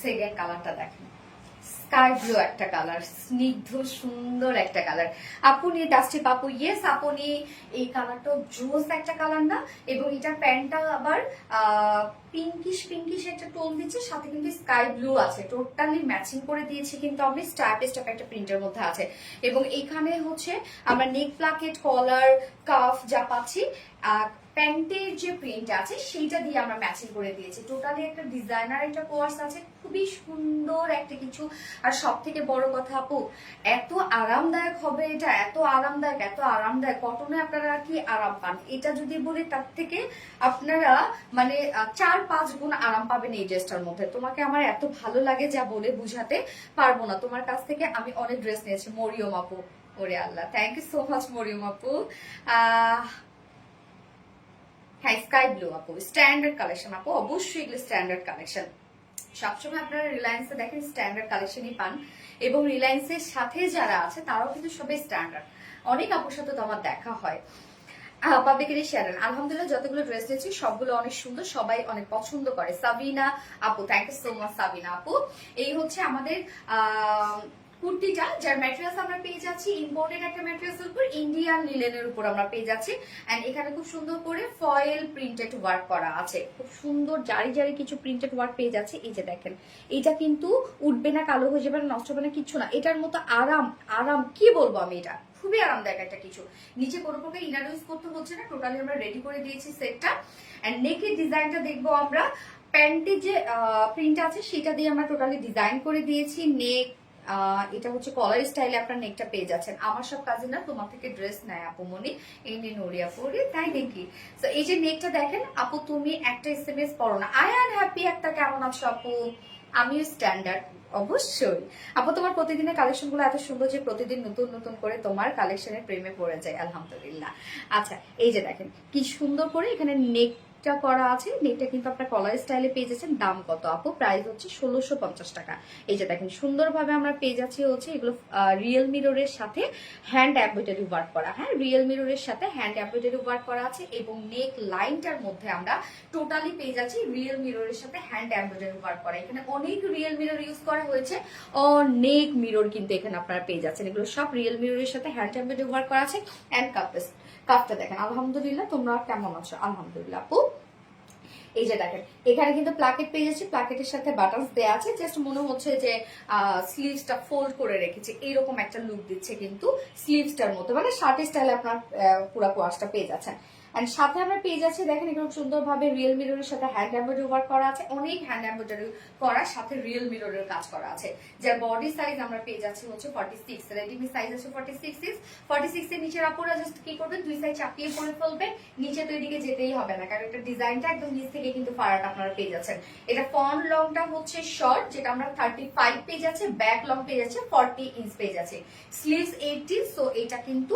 সেকেন্ড কালারটা দেখেন, স্কাই ব্লু একটা কালার, স্নিগ্ধ সুন্দর একটা কালার। আপনি ডাস্টি পাপু, ইয়েস আপনি, এই কালারটা জোস একটা কালার না? এবং এটা প্যান্টটা আবার পিঙ্কিশ পিঙ্কিশ একটা টোন দিচ্ছে, সাথে কিন্তু স্কাই ব্লু আছে, টোটালি ম্যাচিং করে দিয়েছি কিন্তু আমি। স্ট্যাপ স্ট্যাপ একটা প্রিন্টের মধ্যে আছে, এবং এখানে হচ্ছে আমরা নেক প্লাকেট, কলার, কাফ যা পাচ্ছি, প্যান্টের যে প্রিন্ট আছে সেইটা দিয়ে আমরা ম্যাচিং করে দিয়েছি। টোটালি একটা ডিজাইনার একটা কোর্স আছে, খুবই সুন্দর একটা কিছু। আর সব থেকে বড় কথা আপু, এত আরামদায়ক হবে এটা, এত আরামদায়ক, এত আরামদায়ক। কটনে আপনারা কি আরাম পান, এটা যদি বলি তার থেকে আপনারা মানে 4-5 গুণ আরাম পাবেন এই ড্রেসটার মধ্যে। তোমাকে আমার এত ভালো লাগে যা বলে বুঝাতে পারবো না। তোমার কাছ থেকে আমি অনেক ড্রেস নিয়েছি মরিয়ম আপু। ওরে আল্লাহ, thank you so much Mariam আপু। হ্যাঁ, স্কাই ব্লু আপু, স্ট্যান্ডার্ড কালেকশন আপু, অবশ্যই এগুলো স্ট্যান্ডার্ড কালেকশন। সবসময় আপনারা রিলায়েন্সে দেখেন স্ট্যান্ডার্ড কালেকশনই পান, এবং রিলায়েন্সের সাথে যারা আছে তারাও কিন্তু সবাই স্ট্যান্ডার্ড। অনেক আপুর সাথে তো আমার দেখা হয়। পাবলিকেরই শেয়ার, আলহামদুলিল্লাহ যতগুলো ড্রেস দিয়েছি সবগুলো অনেক সুন্দর, সবাই অনেক পছন্দ করে। সাবিনা আপু, thank you so much Sabina আপু। এই হচ্ছে আমাদের কুর্তিটা, যার ম্যাটেরিয়ালস আমরা পেয়ে যাচ্ছি ইম্পোর্টেড একটা ম্যাটেরিয়ালস উপর, ইন্ডিয়ান লিলেনের উপর আমরা পেয়ে যাচ্ছি। এন্ড এখানে খুব সুন্দর করে ফয়েল প্রিন্টেড ওয়ার্ক করা আছে, খুব সুন্দর জারি জারি কিছু প্রিন্টেড ওয়ার্ক পেয়ে যাচ্ছে। এই যে দেখেন, এটা কিন্তু উঠবে না, কালো হয়ে যাবে না, নষ্ট হবে না, কিচ্ছু না। এটার মতো আরাম, আরাম কি বলবো আমি, এটা খুবই আরামদায়ক একটা কিছু। নিচে কোনো প্রকার ইনার ইউজ করতে হচ্ছে না, টোটালি আমরা রেডি করে দিয়েছি সেটটা। এন্ড নেকের ডিজাইনটা দেখবো আমরা, প্যান্টের যে প্রিন্ট আছে সেটা দিয়ে আমরা টোটালি ডিজাইন করে দিয়েছি। নেক এটা হচ্ছে কলার স্টাইলে আপনার নেকটা পেয়ে যাচ্ছেন। আমার সব কাজে না তোমার থেকে ড্রেস নেয় আপু মনি, এই নিয়ে নড়িয়া পড়ি, তাই দেখি। তো এই যে নেকটা দেখেন আপু, তুমি একটা SMS পড়ো না, আই এম হ্যাপি একটা, কেমন আছো আপু? আমিও স্ট্যান্ডার্ড, অবশ্যই আপু। তোমার প্রতিদিনের কালেকশন গুলো এত সুন্দর যে প্রতিদিন নতুন নতুন করে তোমার কালেকশনের প্রেমে পড়ে যায়, আলহামদুলিল্লাহ। আচ্ছা, এই যে দেখেন কি সুন্দর করে এখানে নেক করা আছে। নেকটা কিন্তু আপনার কলার স্টাইলে পেয়ে যাচ্ছেন। দাম কত আপু? প্রাইস হচ্ছে 1650 টাকা। এই যে দেখেন সুন্দরভাবে আমরা পেয়ে যাচ্ছি হচ্ছে এগুলো রিয়েল মিররের সাথে হ্যান্ড এমব্রয়ডারি ওয়ার্ক করা। হ্যাঁ, রিয়েল মিররের সাথে হ্যান্ড এমব্রয়ডারি ওয়ার্ক করা আছে, এবং নেক লাইনটার মধ্যে আমরা টোটালি পেয়ে যাচ্ছি রিয়েল মিররের সাথে হ্যান্ড এমব্রয়ডারি ওয়ার্ক করা। এখানে অনেক রিয়েল মিরর ইউজ করা হয়েছে, অনেক মিরর কিন্তু এখানে আপনারা পেয়ে যাচ্ছেন। এগুলো সব রিয়েল মিররের সাথে হ্যান্ড এমব্রয়ডারি ওয়ার্ক করা আছে। এন্ড কাপটা দেখেন, আলহামদুলিল্লাহ। তোমরা কেমন আছো? আলহামদুলিল্লাহ আপু। এই যে দেখেন এখানে কিন্তু প্লাকেট পেয়ে যাচ্ছি, প্লাকেটের সাথে বাটনস দেওয়া আছে। জাস্ট মনে হচ্ছে যে স্লিভসটা ফোল্ড করে রেখেছে, এইরকম একটা লুক দিচ্ছে কিন্তু স্লিভসটার মতো, মানে শার্ট স্টাইলে আপনার পুরো কোয়াশটা পেয়ে যাচ্ছেন। এন্ড সাথে আমরা পেয়ে যাচ্ছি দেখেন এগুলো সুন্দরভাবে রিয়েল মিররের সাথে হ্যান্ড এমব্রয়ডারি ওয়ার্ক করা আছে, অনেক হ্যান্ড এমব্রয়ডারি করা, সাথে রিয়েল মিররের কাজ করা আছে। যার বডি সাইজ আমরা পেয়ে যাচ্ছি হচ্ছে 46, রেডিমি সাইজ আছে 46 এর নিচের আপুরা জাস্ট কি করবেন, দুই সাইড চাপিয়ে পরে ফেলবেন, নিচে তো এদিকে যেতেই হবে না, কারণ এটা ডিজাইনটা একদম নিচ থেকে কিন্তু ফারাট আপনারা পেয়ে যাচ্ছেন। এটা ফ্রন্ট লংটা হচ্ছে শর্ট, যেটা আমরা 35 পেয়ে যাচ্ছে, ব্যাক লং পেয়ে যাচ্ছে 40 ইঞ্চ পেয়ে যাচ্ছে, স্লিভস 80। সো এটা কিন্তু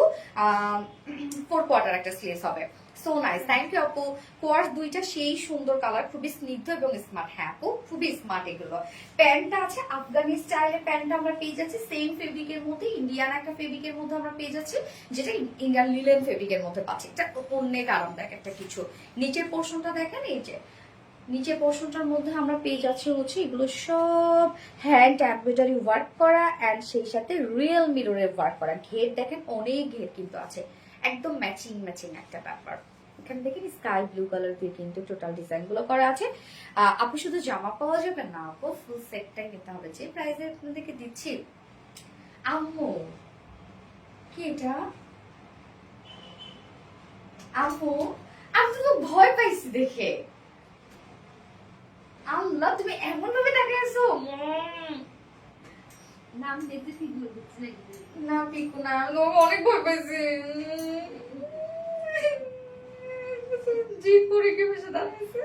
4 কোয়ার্টার একটা স্লিভস হবে। সো নাইস, থ্যাংক ইউ আপু। কোয়ার্স দুইটা সেই সুন্দর কালার, খুবই স্নিগ্ধ এবং স্মার্ট। হ্যাঁ আপু, খুবই স্মার্ট এগুলো। প্যান্টটা আছে আফগানি স্টাইলের, প্যান্টটা আমরা পেয়ে যাচ্ছি সেম ফেব্রিকের মধ্যে, ইন্ডিয়ান একটা ফেব্রিকের মধ্যে আমরা পেয়ে যাচ্ছি, যেটা ইন্ডিয়ান লিলেন ফেব্রিকের মধ্যে পাচ্ছি। এটা অনেক আরামদায়ক একটা কিছু। নিচের পোর্শনটা দেখেন, এই যে নিচের পোর্শনটার মধ্যে আমরা পেয়ে যাচ্ছি হচ্ছে এগুলো সব হ্যান্ড এমব্রয়ডারি ওয়ার্ক করা, এন্ড সেই সাথে রিয়েল মিররের ওয়ার্ক করা। ঘের দেখেন, অনেক ঘের কিন্তু আছে, একদম ম্যাচিং ম্যাচিং একটা ব্যাপার। এখানে দেখেন স্কাই ব্লু কালার দিয়ে কিন্তু টোটাল ডিজাইন গুলো করা আছে। আপনি শুধু জামা পাওয়া যাবে না আপু, ফুল সেটটাই নিতে হবে, যে প্রাইসে আপনাদেরকে দিচ্ছি। আম্মু কি এটা? আম্মু আমি তো ভয় পাইছি দেখে। আল্লাহ, তুমি এমন ভাবে তাকিয়ে আছো। নাম দেখতে ঠিক লাগছে না, পিকু না, অনেক ভয় পাইছি। জিপ করে কি বসে দাঁড়াইছে।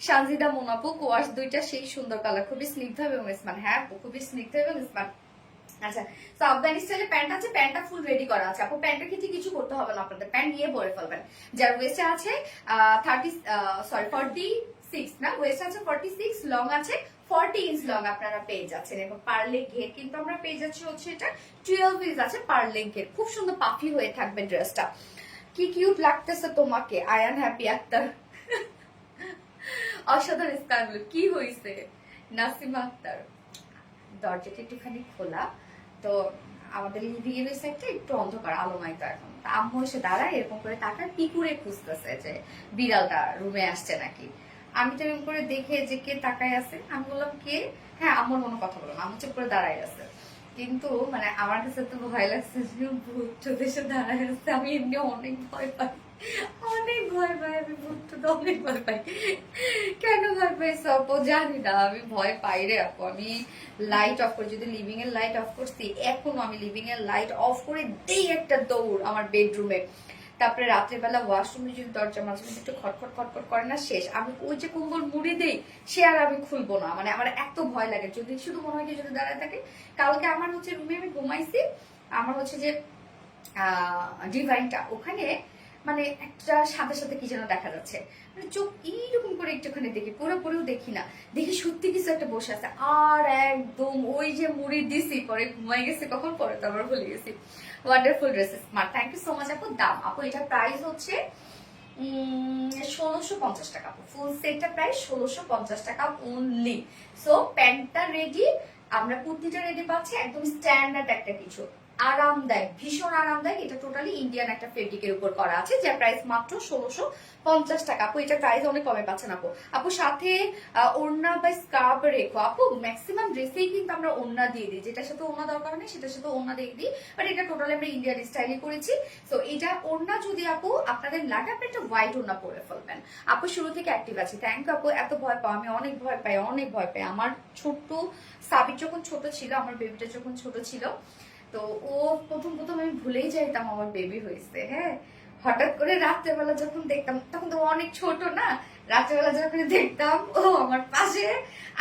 সানজিদা মোনাপু, কোয়াশ দুইটা সেই সুন্দর কালার, খুবই স্নিগ্ধ এবং স্মার্ট। হ্যাঁ, খুবই স্নিগ্ধ এবং স্মার্ট। আচ্ছা, তো আফগানি স্টাইলে প্যান্ট আছে, প্যান্টটা ফুল রেডি করা আছে আপু। প্যান্টের ক্ষেত্রে কিছু করতে হবে না, আপনাদের প্যান্ট নিয়ে পরে ফেলবেন। যার ওয়েস্টে আছে 46 না, ওয়েস্ট আছে 46, লং আছে 40 ইঞ্চ লং আপনারা পেয়ে যাচ্ছেন। এবং পার্লে ঘের কিন্তু আমরা পেয়ে যাচ্ছি হচ্ছে এটা 12 ইঞ্চ আছে পার্লে ঘের, খুব সুন্দর পাফি হয়ে থাকবে ড্রেসটা। কি কিউট লাগতেছে তোমাকে আয়ান হ্যাপি আক্তার। অসাধারণ স্কাই ব্লু। কি হয়েছে নাসিমা আক্তার? দরজাটা একটুখানি খোলা তো আমাদের লিভিং এর সাইডটা একটু অন্ধকার, আলোময় তো এখন। আম্মু এসে দাঁড়ায় এরকম করে তাকায়, পিকুরে খুঁজতেছে যে বিড়ালটা রুমে আসছে নাকি। আমি তো এরকম করে দেখে যে কে তাকায় আছে, আমি বললাম কে? হ্যাঁ আম্মুর মনে কথা বললাম। আম্মু চুপ করে দাঁড়ায় আছে, কিন্তু মানে আমার কাছে তো ভয় লাগছে যে ভূত চোখ এসে দাঁড়ায় আছে। আমি এমনি অনেক ভয় পাই, অনেক ভয় পাই আমি, ভূত তো অনেক ভয় পাই। কেন ভয় পাই সব জানি না, আমি ভয় পাই রে আপু। আমি লাইট অফ করে, যদি লিভিং এর লাইট অফ করছি, এখনো আমি লিভিং এর লাইট অফ করে দেই একটা দৌড় আমার বেডরুমে। তারপরে রাত্রেবেলা ওয়াশরুমে যদি দরজা মাঝে মাঝে একটু খটখট খটখট করে না, শেষ। আমি ওই যে কম্বল মুড়ি দেই, সে আর আমি খুলবো না। মানে আমার এত ভয় লাগে, যদি শুধু মনে হয় কি যদি দাঁড়ায় থাকে। কালকে আমার হচ্ছে রুমে আমি ঘুমাইছি, আমার হচ্ছে যে ডিভাইনটা ওখানে মানে একটা সাথে সাথে কি যেন দেখা যাচ্ছে, মানে চোখ এইরকম করে একটুখানি দেখি, পুরোপুরিও দেখি না, দেখি সত্যি কিছু একটা বসে আছে। আর একদম ওই যে মুড়ি দিছি, পরে ঘুমাই গেছে কখন, পরে তো আবার ভুলে গেছি। Wonderful dresses smart, thank you so much আপু। দাম আপু এটা প্রাইস হচ্ছে 1650 টাকা। ফুল সেটটা প্রায় 1650 টাকা অনলি। সো প্যান্টটা রেডি, আমরা কুর্তিটা রেডি পাচ্ছি, একদম স্ট্যান্ডার্ড একটা কিছু, আরামদায়ক, ভীষণ আরামদায়ক। এটা টোটালি ইন্ডিয়ান একটা ফেব্রিকের উপর করা আছে, যার প্রাইস মাত্র 1650 টাকা। আপু এটা প্রাইস অনেক কমে পাচ্ছেন আপু। আপু সাথে ওড়না বা স্কার্ফ রেখো আপু। ম্যাক্সিমাম ড্রেসেই কিন্তু আমরা ওড়না দিয়ে দিই, যেটার সাথে ওড়না দরকার নেই সেটার সাথে ওড়না দিয়ে দিই, বাট এটা টোটালি আমরা ইন্ডিয়ান স্টাইলে করেছি। সো এটা ওড়না যদি আপু আপনাদের লাগে, আপনি একটা হোয়াইট ওড়না পরে ফেলবেন। আপু শুরু থেকে অ্যাক্টিভ আছে, থ্যাংক ইউ আপু। এত ভয় পাও? আমি অনেক ভয় পাই, অনেক ভয় পাই। আমার ছোট্ট সাবির যখন ছোট ছিল, আমার বেবিটা যখন ছোট ছিল, তো ও প্রথম প্রথম আমি ভুলেই যাইতাম আমার বেবি হয়েছে। হ্যাঁ, হঠাৎ করে রাত্রেবেলা যখন দেখতাম, তখন তো অনেক ছোট না, রাত্রেবেলা যখন দেখতাম ও আমার পাশে,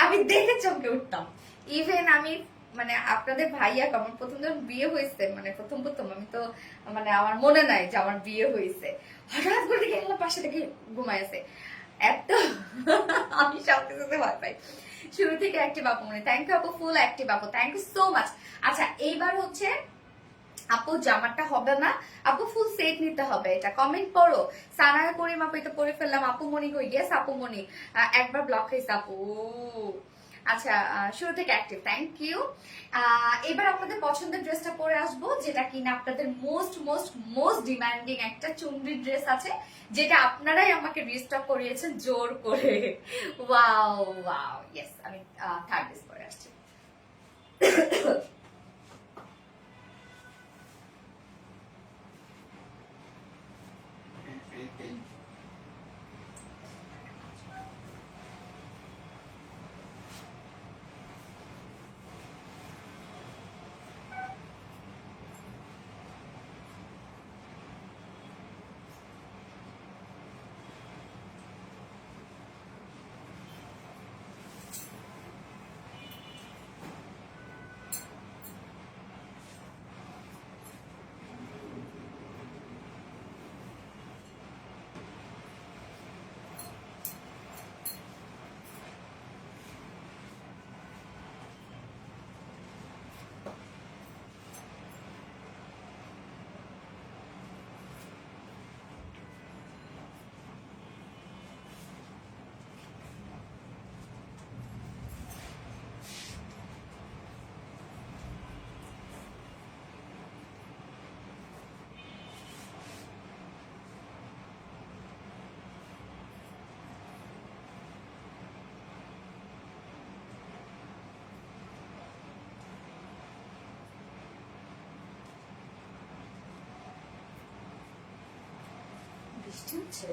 আমি দেখে চমকে উঠতাম। ইভেন আমি মানে আপনাদের ভাইয়া আমার প্রথম যখন বিয়ে হয়েছে, মানে প্রথম প্রথম আমি তো মানে আমার মনে নাই যে আমার বিয়ে হয়েছে, হঠাৎ করে দেখে গেলাম পাশে থেকে ঘুমাই আছে। এত আমি সব কিছুতে ভয় পাই। শুরু থেকে অ্যাক্টিভ আপু, মানে থ্যাংক ইউ আপু, ফুল অ্যাক্টিভ আপু, থ্যাংক ইউ সো মাচ। আচ্ছা এইবার হচ্ছে আপু জামাটা হবে না আপু, ফুল সেট নিতে হবে। এটা কমেন্ট পড়ো। সানায়া করিম আপু এটা পরে ফেললাম। আপু মনি কই? ইয়েস আপু মনি, একবার ব্লক হয়েছে আপু। আচ্ছা শুরু থেকে অ্যাক্টিভ, থ্যাংক ইউ। এবার আপনাদের পছন্দের ড্রেসটা পরে আসবো, যেটা কিনা আপনাদের মোস্ট মোস্ট মোস্ট ডিমান্ডিং একটা চুনরি ড্রেস আছে, যেটা আপনারাই আমাকে রিস্টক করিয়েছেন জোর করে। Wow wow, yes. আমি থার্ড ড্রেস পরে আসছি। বৃষ্টি হচ্ছে,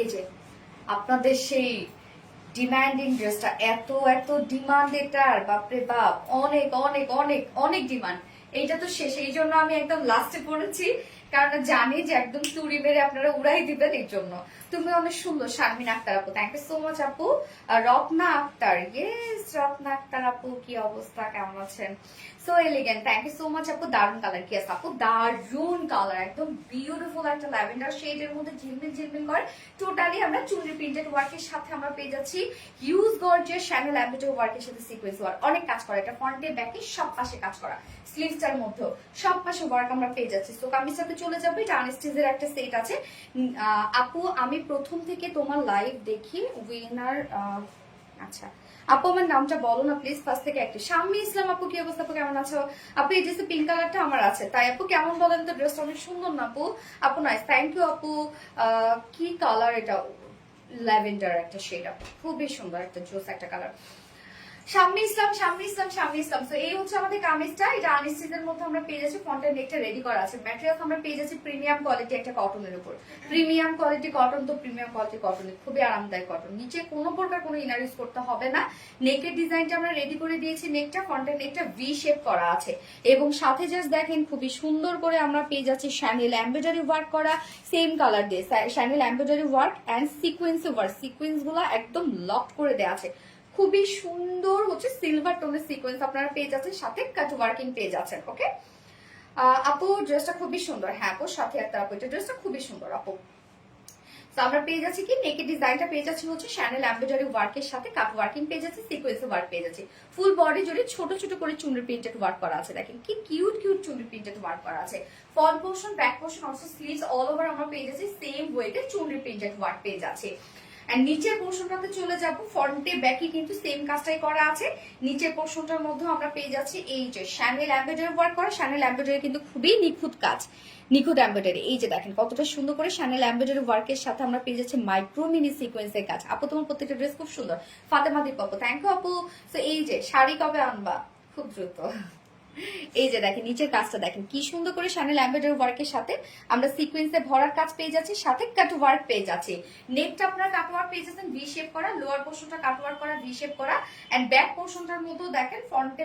এই যে আপনাদের সেই ডিমান্ডিং ড্রেসটা, এত এত ডিমান্ড এটার, বাপরে বাপ, অনেক অনেক অনেক অনেক ডিমান্ড। এইটা তো শেষ, এই জন্য আমি একদম লাস্টে পড়েছি, কারণ জানি যে একদম চুরি মেরে আপনারা উড়াই দিবেন, এই জন্য। তুমি অনেক সুন্দর শারমিন আক্তার আপু, থ্যাংক ইউ সো মাচ আপু। রত্না আক্তার, ইয়েস রত্না আক্তার আপু, কি অবস্থা, কেমন আছেন? So elegant, thank you so much আপু। দারুন কালার, কি আছে আপু? দারুন কালার, একদম বিউটিফুল একটা ল্যাভেন্ডার শেডের মধ্যে ঝিলমিল ঝিলমিল করে। টোটালি আমরা চুনরি প্রিন্টেড ওয়ার্কের সাথে আমরা পেয়ে যাচ্ছি হিউজ গর্জিয়াস শ্যানেল এমব্রয়ডারি ওয়ার্কের সাথে সিকোয়েন্স ওয়ার্ক, অনেক কাজ করা, এটা ফ্রন্টে ব্যাকে সব পাশে কাজ করা, স্লিভসটার মধ্যে সব পাশে ওয়ার্ক আমরা পেয়ে যাচ্ছি। তো কামিজটাতে চলে যাবো, এটা আনস্টিচের একটা সেট আছে। আপু আমি প্রথম থেকে তোমার লাইভ দেখি, উইনার, আচ্ছা আপু আমার নামটা বলো না প্লিজ ফার্স্ট থেকে একটা। শাম্মী ইসলাম আপু, কি অবস্থা আপু, কেমন আছো? আপু এই ড্রেসে পিঙ্ক কালারটা আমার আছে, তাই আপু কেমন বলেন তো? ড্রেসটা অনেক সুন্দর না আপু? আপু নাইস, থ্যাংক ইউ আপু। কি কালার এটা? ল্যাভেন্ডার একটা শেড আপু, খুবই সুন্দর একটা জোস একটা কালার। শাম্মী ইসলাম, শাম্মী ইসলাম, শাম্মী ইসলাম। তো এই হচ্ছে আমাদের কামিজটা, এটা আনস্টিচের মধ্যে আমরা পেয়ে যাচ্ছি, ফ্রন্টের নেকটা রেডি করা আছে। ম্যাটেরিয়াল আমরা পেয়ে যাচ্ছি প্রিমিয়াম কোয়ালিটি একটা কটনের উপর। প্রিমিয়াম কোয়ালিটি কটন, তো প্রিমিয়াম কোয়ালিটি কটন, খুবই আরামদায়ক কটন। নিচে কোনো প্রকার কোনো ইনার ইউজ করতে হবে না। নেকের ডিজাইনটা আমরা রেডি করে দিয়েছি, নেকটা ফ্রন্টের নেকটা ভি শেপ করা আছে, এবং সাথে জাস্ট দেখেন খুবই সুন্দর করে আমরা পেয়ে যাচ্ছি শ্যানেল এমব্রয়ডারি ওয়ার্ক করা, সেম কালার দিয়ে channel embroidery work and sequence work. Sequence গুলো একদম লক করে দেওয়া আছে, খুবই সুন্দর হচ্ছে সিলভার টোনের সিকোয়েন্স আপনারা পেয়ে যাচ্ছেন, সাথে কাট ওয়ার্কিং পেয়ে যাচ্ছেন। ওকে আপু ড্রেসটা খুবই সুন্দর, হ্যাঁ আপু সাথে একটা আপু, এটা ড্রেসটা খুবই সুন্দর আপু। তো আমরা পেয়ে যাচ্ছি কি, নেকের ডিজাইনটা পেয়ে যাচ্ছি হচ্ছে শ্যানেল এমব্রয়ডারি ওয়ার্কের সাথে কাট ওয়ার্কিং পেয়ে যাচ্ছি, সিকোয়েন্স ওয়ার্ক পেয়ে যাচ্ছি। ফুল বডি জুড়ে ছোট ছোট করে চুনরি প্রিন্টেড ওয়ার্ক করা আছে, দেখেন কি কিউট কিউট চুনরি প্রিন্টেড ওয়ার্ক করা আছে। Front portion, back portion, also sleeves all over আমরা পেয়ে যাচ্ছি সেম ওয়েতে চুনরি প্রিন্টেড ওয়ার্ক পেয়ে যাচ্ছে। এন্ড নিচের পোর্শনটাতে চলে যাব, ফ্রন্টে ব্যাকে কিন্তু সেম কাজটাই করা আছে। নিচের পোর্শনটার মধ্যে আমরা পেয়ে যাচ্ছি এই যে শ্যানেল এমব্রয়ডারি ওয়ার্ক করা, শ্যানেল এমব্রয়ডারি কিন্তু খুবই নিখুঁত কাজ, নিখুঁত এমব্রয়ডারি। এই যে দেখেন কতটা সুন্দর করে শ্যানেল এমব্রয়ডারি ওয়ার্কের সাথে আমরা পেয়ে যাচ্ছি মাইক্রো মিনি সিকোয়েন্সের কাজ। আপু তোমার প্রত্যেকটা ড্রেস খুব সুন্দর। ফাতেমা দীপ আপু, থ্যাংক ইউ আপু। তো এই যে শাড়ি কবে আনবা? খুব দ্রুত। এই যে দেখেন নিচের কাজটা দেখেন কি সুন্দর করে শ্যানেল এমব্রয়ডারি ওয়ার্কের সাথে আমরা সিকোয়েন্সে ভরার কাজ পেয়ে যাচ্ছি, সাথে কাট ওয়ার্ক পেয়ে যাচ্ছি। নেকটা আপনারা কাট ওয়ার্ক পেয়ে যাচ্ছেন ভি শেপ করা, লোয়ার পোর্শনটা কাট ওয়ার্ক করা ভি শেপ করা, এন্ড ব্যাক পোর্শনটার মধ্যেও দেখেন ফ্রন্টে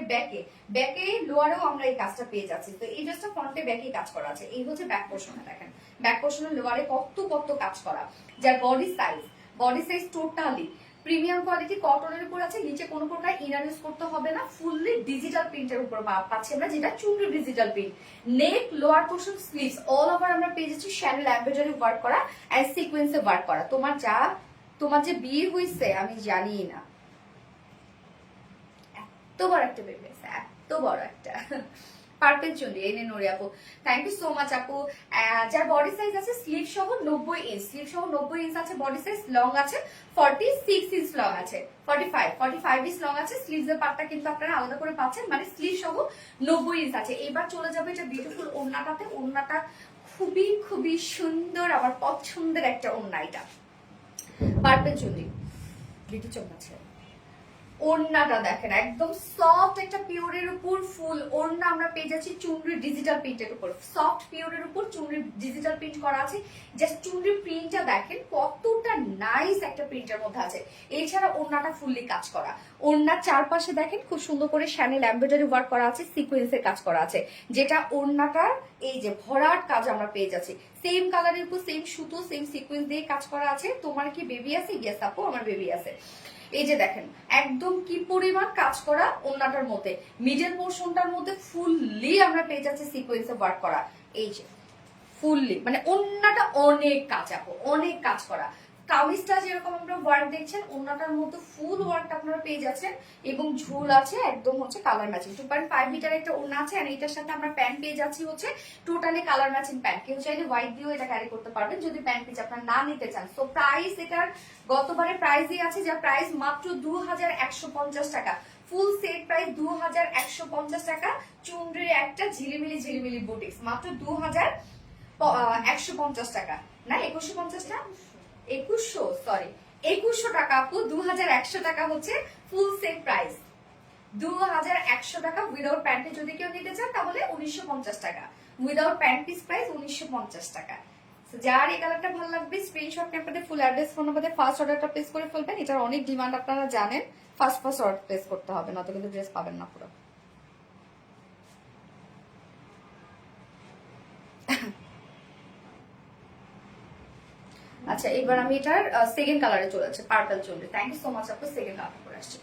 ব্যাকে লোয়ারেও আমরা এই কাজটা পেয়ে যাচ্ছি। তো এই জাস্টটা ফ্রন্টে ব্যাকে কাজ করা আছে। এই হচ্ছে ব্যাক পোর্শনে, দেখেন ব্যাক পোর্শনের লোয়ারে কত কত কাজ করা, যার body size totally premium quality কটনের উপর আছে, নিচে কোনো প্রকার ইনার ইউজ করতে হবে না, ফুললি ডিজিটাল প্রিন্টের উপর পাচ্ছি আমরা, যেটা chunri digital print. Neck, lower portion, sleeves all over আমরা পেয়ে যাচ্ছি শ্যানেল এমব্রয়ডারি ওয়ার্ক করা এন্ড সিকোয়েন্সে ওয়ার্ক করা। তোমার যে বিয়ে হইছে আমি জানি না, এত বড় একটা বেবি আছে, এত বড় একটা পার্পল চুনরি, এই নোরি আপু, থ্যাংক ইউ সো মাচ আপু। যার বডি সাইজ আছে স্লিভ সহ 90 ইঞ্চ, স্লিভ সহ 90 ইঞ্চ আছে, বডি সাইজ লং আছে 46 ইঞ্চ লং আছে, 45 ইঞ্চ লং আছে। স্লিভস এর পার্টটা কিন্তু আপনারা আলাদা করে পাচ্ছেন, মানে স্লিভ সহ 90 ইঞ্চ আছে। এবার চলে যাবে এটা বিউটিফুল ওড়নাটাতে, ওড়নাটা খুবই খুবই সুন্দর, আমার পছন্দের একটা ওড়না, এটা পার্পল চুনরি, বিউটি চোখ আছে। ওড়নাটা দেখেন একদম সফট একটা পিওরের উপর ফুল ওড়না আমরা পেয়ে যাচ্ছি চুনরি ডিজিটাল প্রিন্টের উপর, সফট পিওরের উপর চুনরি ডিজিটাল প্রিন্ট করা আছে। জাস্ট চুনরি প্রিন্টটা দেখেন কতটা নাইস একটা প্রিন্টের মধ্যে আছে। এছাড়া ওড়নাটা ফুললি কাজ করা, ওড়নার চারপাশে দেখেন খুব সুন্দর করে শ্যানেল এমব্রয়ডারি ওয়ার্ক করা আছে, সিকোয়েন্সের কাজ করা আছে, যেটা ওড়নাটার এই যে ভরাট কাজ আমরা পেয়ে যাচ্ছি। সেম কালারের উপর সেম সুতো সেম সিকোয়েন্স দিয়ে কাজ করা আছে। তোমার কি বেবি আছে? ইয়েস আপু আমার বেবি আছে। এই যে দেখেন একদম কি পরিমাণ কাজ করা ওড়নাটার মধ্যে, মিডল পোর্শনটার মধ্যে ফুললি আমরা পেয়ে যাচ্ছি সিকোয়েন্সে ওয়ার্ক করা। এই যে ফুললি মানে ওড়নাটা অনেক কাজ আপু, অনেক কাজ করা। কামিজটা যেরকম আমরা ওয়ার্ক দেখছেন, ওড়নাটার মধ্যে ফুল ওয়ার্কটা আপনারা পেয়ে যাচ্ছেন, এবং ঝুল আছে একদম হচ্ছে কালার ম্যাচিং। 2.5 মিটার একটা ওড়না আছে, আর এটার সাথে আমরা প্যান্ট পেয়ে যাচ্ছি হচ্ছে টোটালি কালার ম্যাচিং প্যান্ট। কেউ চাইলে হোয়াইট দিয়েও এটা ক্যারি করতে পারবেন যদি প্যান্ট পিস আপনারা না নিতে চান। সো প্রাইস এটার গতবারে প্রাইসই আছে, যার প্রাইস মাত্র 2150 টাকা। ফুল সেট প্রাইস 2150 টাকা। চুনরির একটা ঝিলিমিলি ঝিলিমিলি বুটিক্স মাত্র 2150 টাকা, না 2150 না 2100, সরি 2100 টাকা আপু। 2100 টাকা হচ্ছে ফুল সেট প্রাইস, 2100 টাকা। উইদাউট প্যান্টে যদি কেউ নিতে চান তাহলে 1950 টাকা, উইদাউট প্যান্ট পিস প্রাইস 1950 টাকা। যার এই কালারটা ভালো লাগবে স্ক্রিনশট নিয়ে আপনাদের ফুল অ্যাড্রেস ফোন নাম্বারে ফার্স্ট অর্ডারটা প্লেস করে ফেলবেন। এটার অনেক ডিমান্ড আপনারা জানেন, ফার্স্ট অর্ডার প্লেস করতে হবে, নয়তো কিন্তু ড্রেস পাবেন না পুরো। আচ্ছা এবার আমি এটার সেকেন্ড কালারে চলে যাচ্ছি, পার্পল চলবে। থ্যাংক ইউ সো মাচ আপু, সেকেন্ড কালার করে আসছে।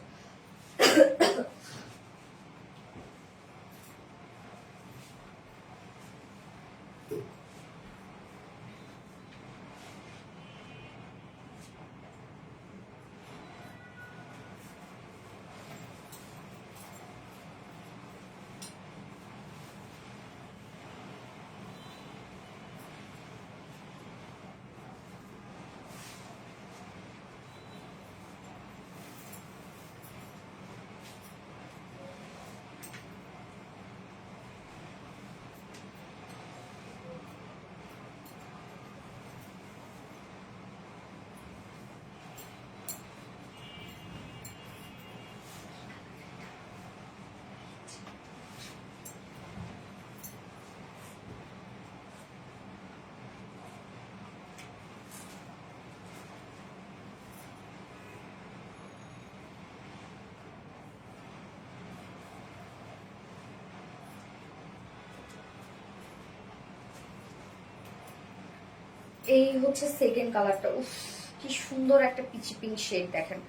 এই হচ্ছে সেকেন্ড কালারটা। উফ কি সুন্দর একটা পিচি পিঙ্ক শেড, দেখেন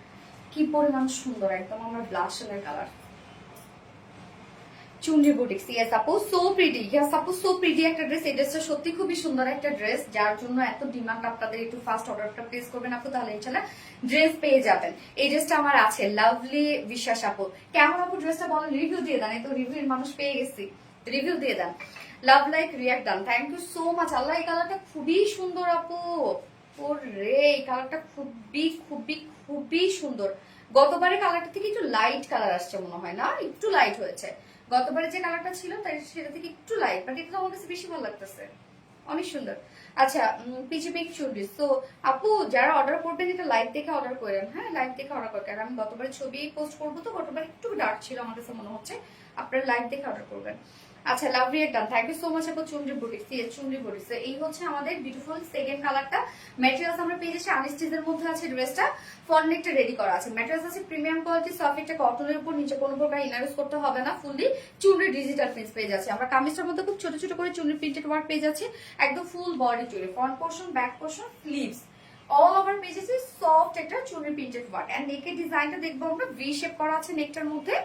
কি পরিমাণ সুন্দর, একদম আমার ব্লাশনের কালার। চুনরি বুটিক্স, ইয়েস আপু, সো প্রিটি। ইয়েস আপু, সো প্রিটি একটা ড্রেস। এই ড্রেসটা সত্যি খুবই সুন্দর একটা ড্রেস, যার জন্য এত ডিমান্ড। আপনাদের একটু ফাস্ট অর্ডারটা প্লেস করবেন আপু, তাহলে ইনশাআল্লাহ ড্রেস পেয়ে যাবেন। এই ড্রেসটা আমার আছে, লাভলি বিশ্বাস আপু। কেমন আপু ড্রেসটা বলেন, রিভিউ দিয়ে দেন। এই তো রিভিউর মানুষ পেয়ে গেছি, রিভিউ দিয়ে দেন। Love like react done, thank you so much. আল্লাহ, এই কালারটা খুবই সুন্দর আপু। ওরে এই কালারটা খুবই খুবই খুবই সুন্দর। গতবারের কালারটা থেকে একটু লাইট কালার আসছে মনে হয়, না একটু লাইট হয়েছে। গতবারে যে কালারটা ছিল তাই সেটা থেকে একটু লাইট, বাট এটা আমার কাছে বেশি ভালো লাগতেছে, অনেক সুন্দর। আচ্ছা পিচি পিঙ্ক চুড়ি। তো আপু যারা অর্ডার করবেন এটা লাইট দেখে অর্ডার করেন, হ্যাঁ লাইট দেখে অর্ডার করেন, কারণ আমি গতবারে ছবি পোস্ট করবো তো গতবার একটু ডার্ক ছিল আমার কাছে মনে হচ্ছে, আপনারা লাইট দেখে অর্ডার করবেন। আচ্ছা লাভলি একটা, থ্যাংক ইউ সো মাচ আপু। চুনরি বুটিক্স, চুনরি বুটিক্স। এই হচ্ছে আমাদের বিউটিফুল সেকেন্ড কালারটা। ম্যাটেরিয়ালস আমরা পেয়ে যাচ্ছি আনস্টিচের মধ্যে আছে ড্রেসটা, ফ্রন্ট নেকটা রেডি করা আছে। ম্যাটেরিয়ালস আছে প্রিমিয়াম কোয়ালিটি, সফট একটা কটনের উপর, নিচে কোনো প্রকার ইনার ইউজ করতে হবে না, ফুললি চুনরি ডিজিটাল প্রিন্টস পেয়ে যাচ্ছে। আমরা কামিজটার মধ্যে খুব ছোট ছোট করে চুনরি প্রিন্টেড ওয়ার্ক পেয়ে যাচ্ছি, একদম full body chunri, front portion, back portion, sleeves all over পেয়ে যাচ্ছি সফট একটা চুনরি প্রিন্টেড ওয়ার্ক। এন্ড নেকের ডিজাইনটা দেখবো আমরা ভি শেপ করা আছে নেকটার মধ্যে।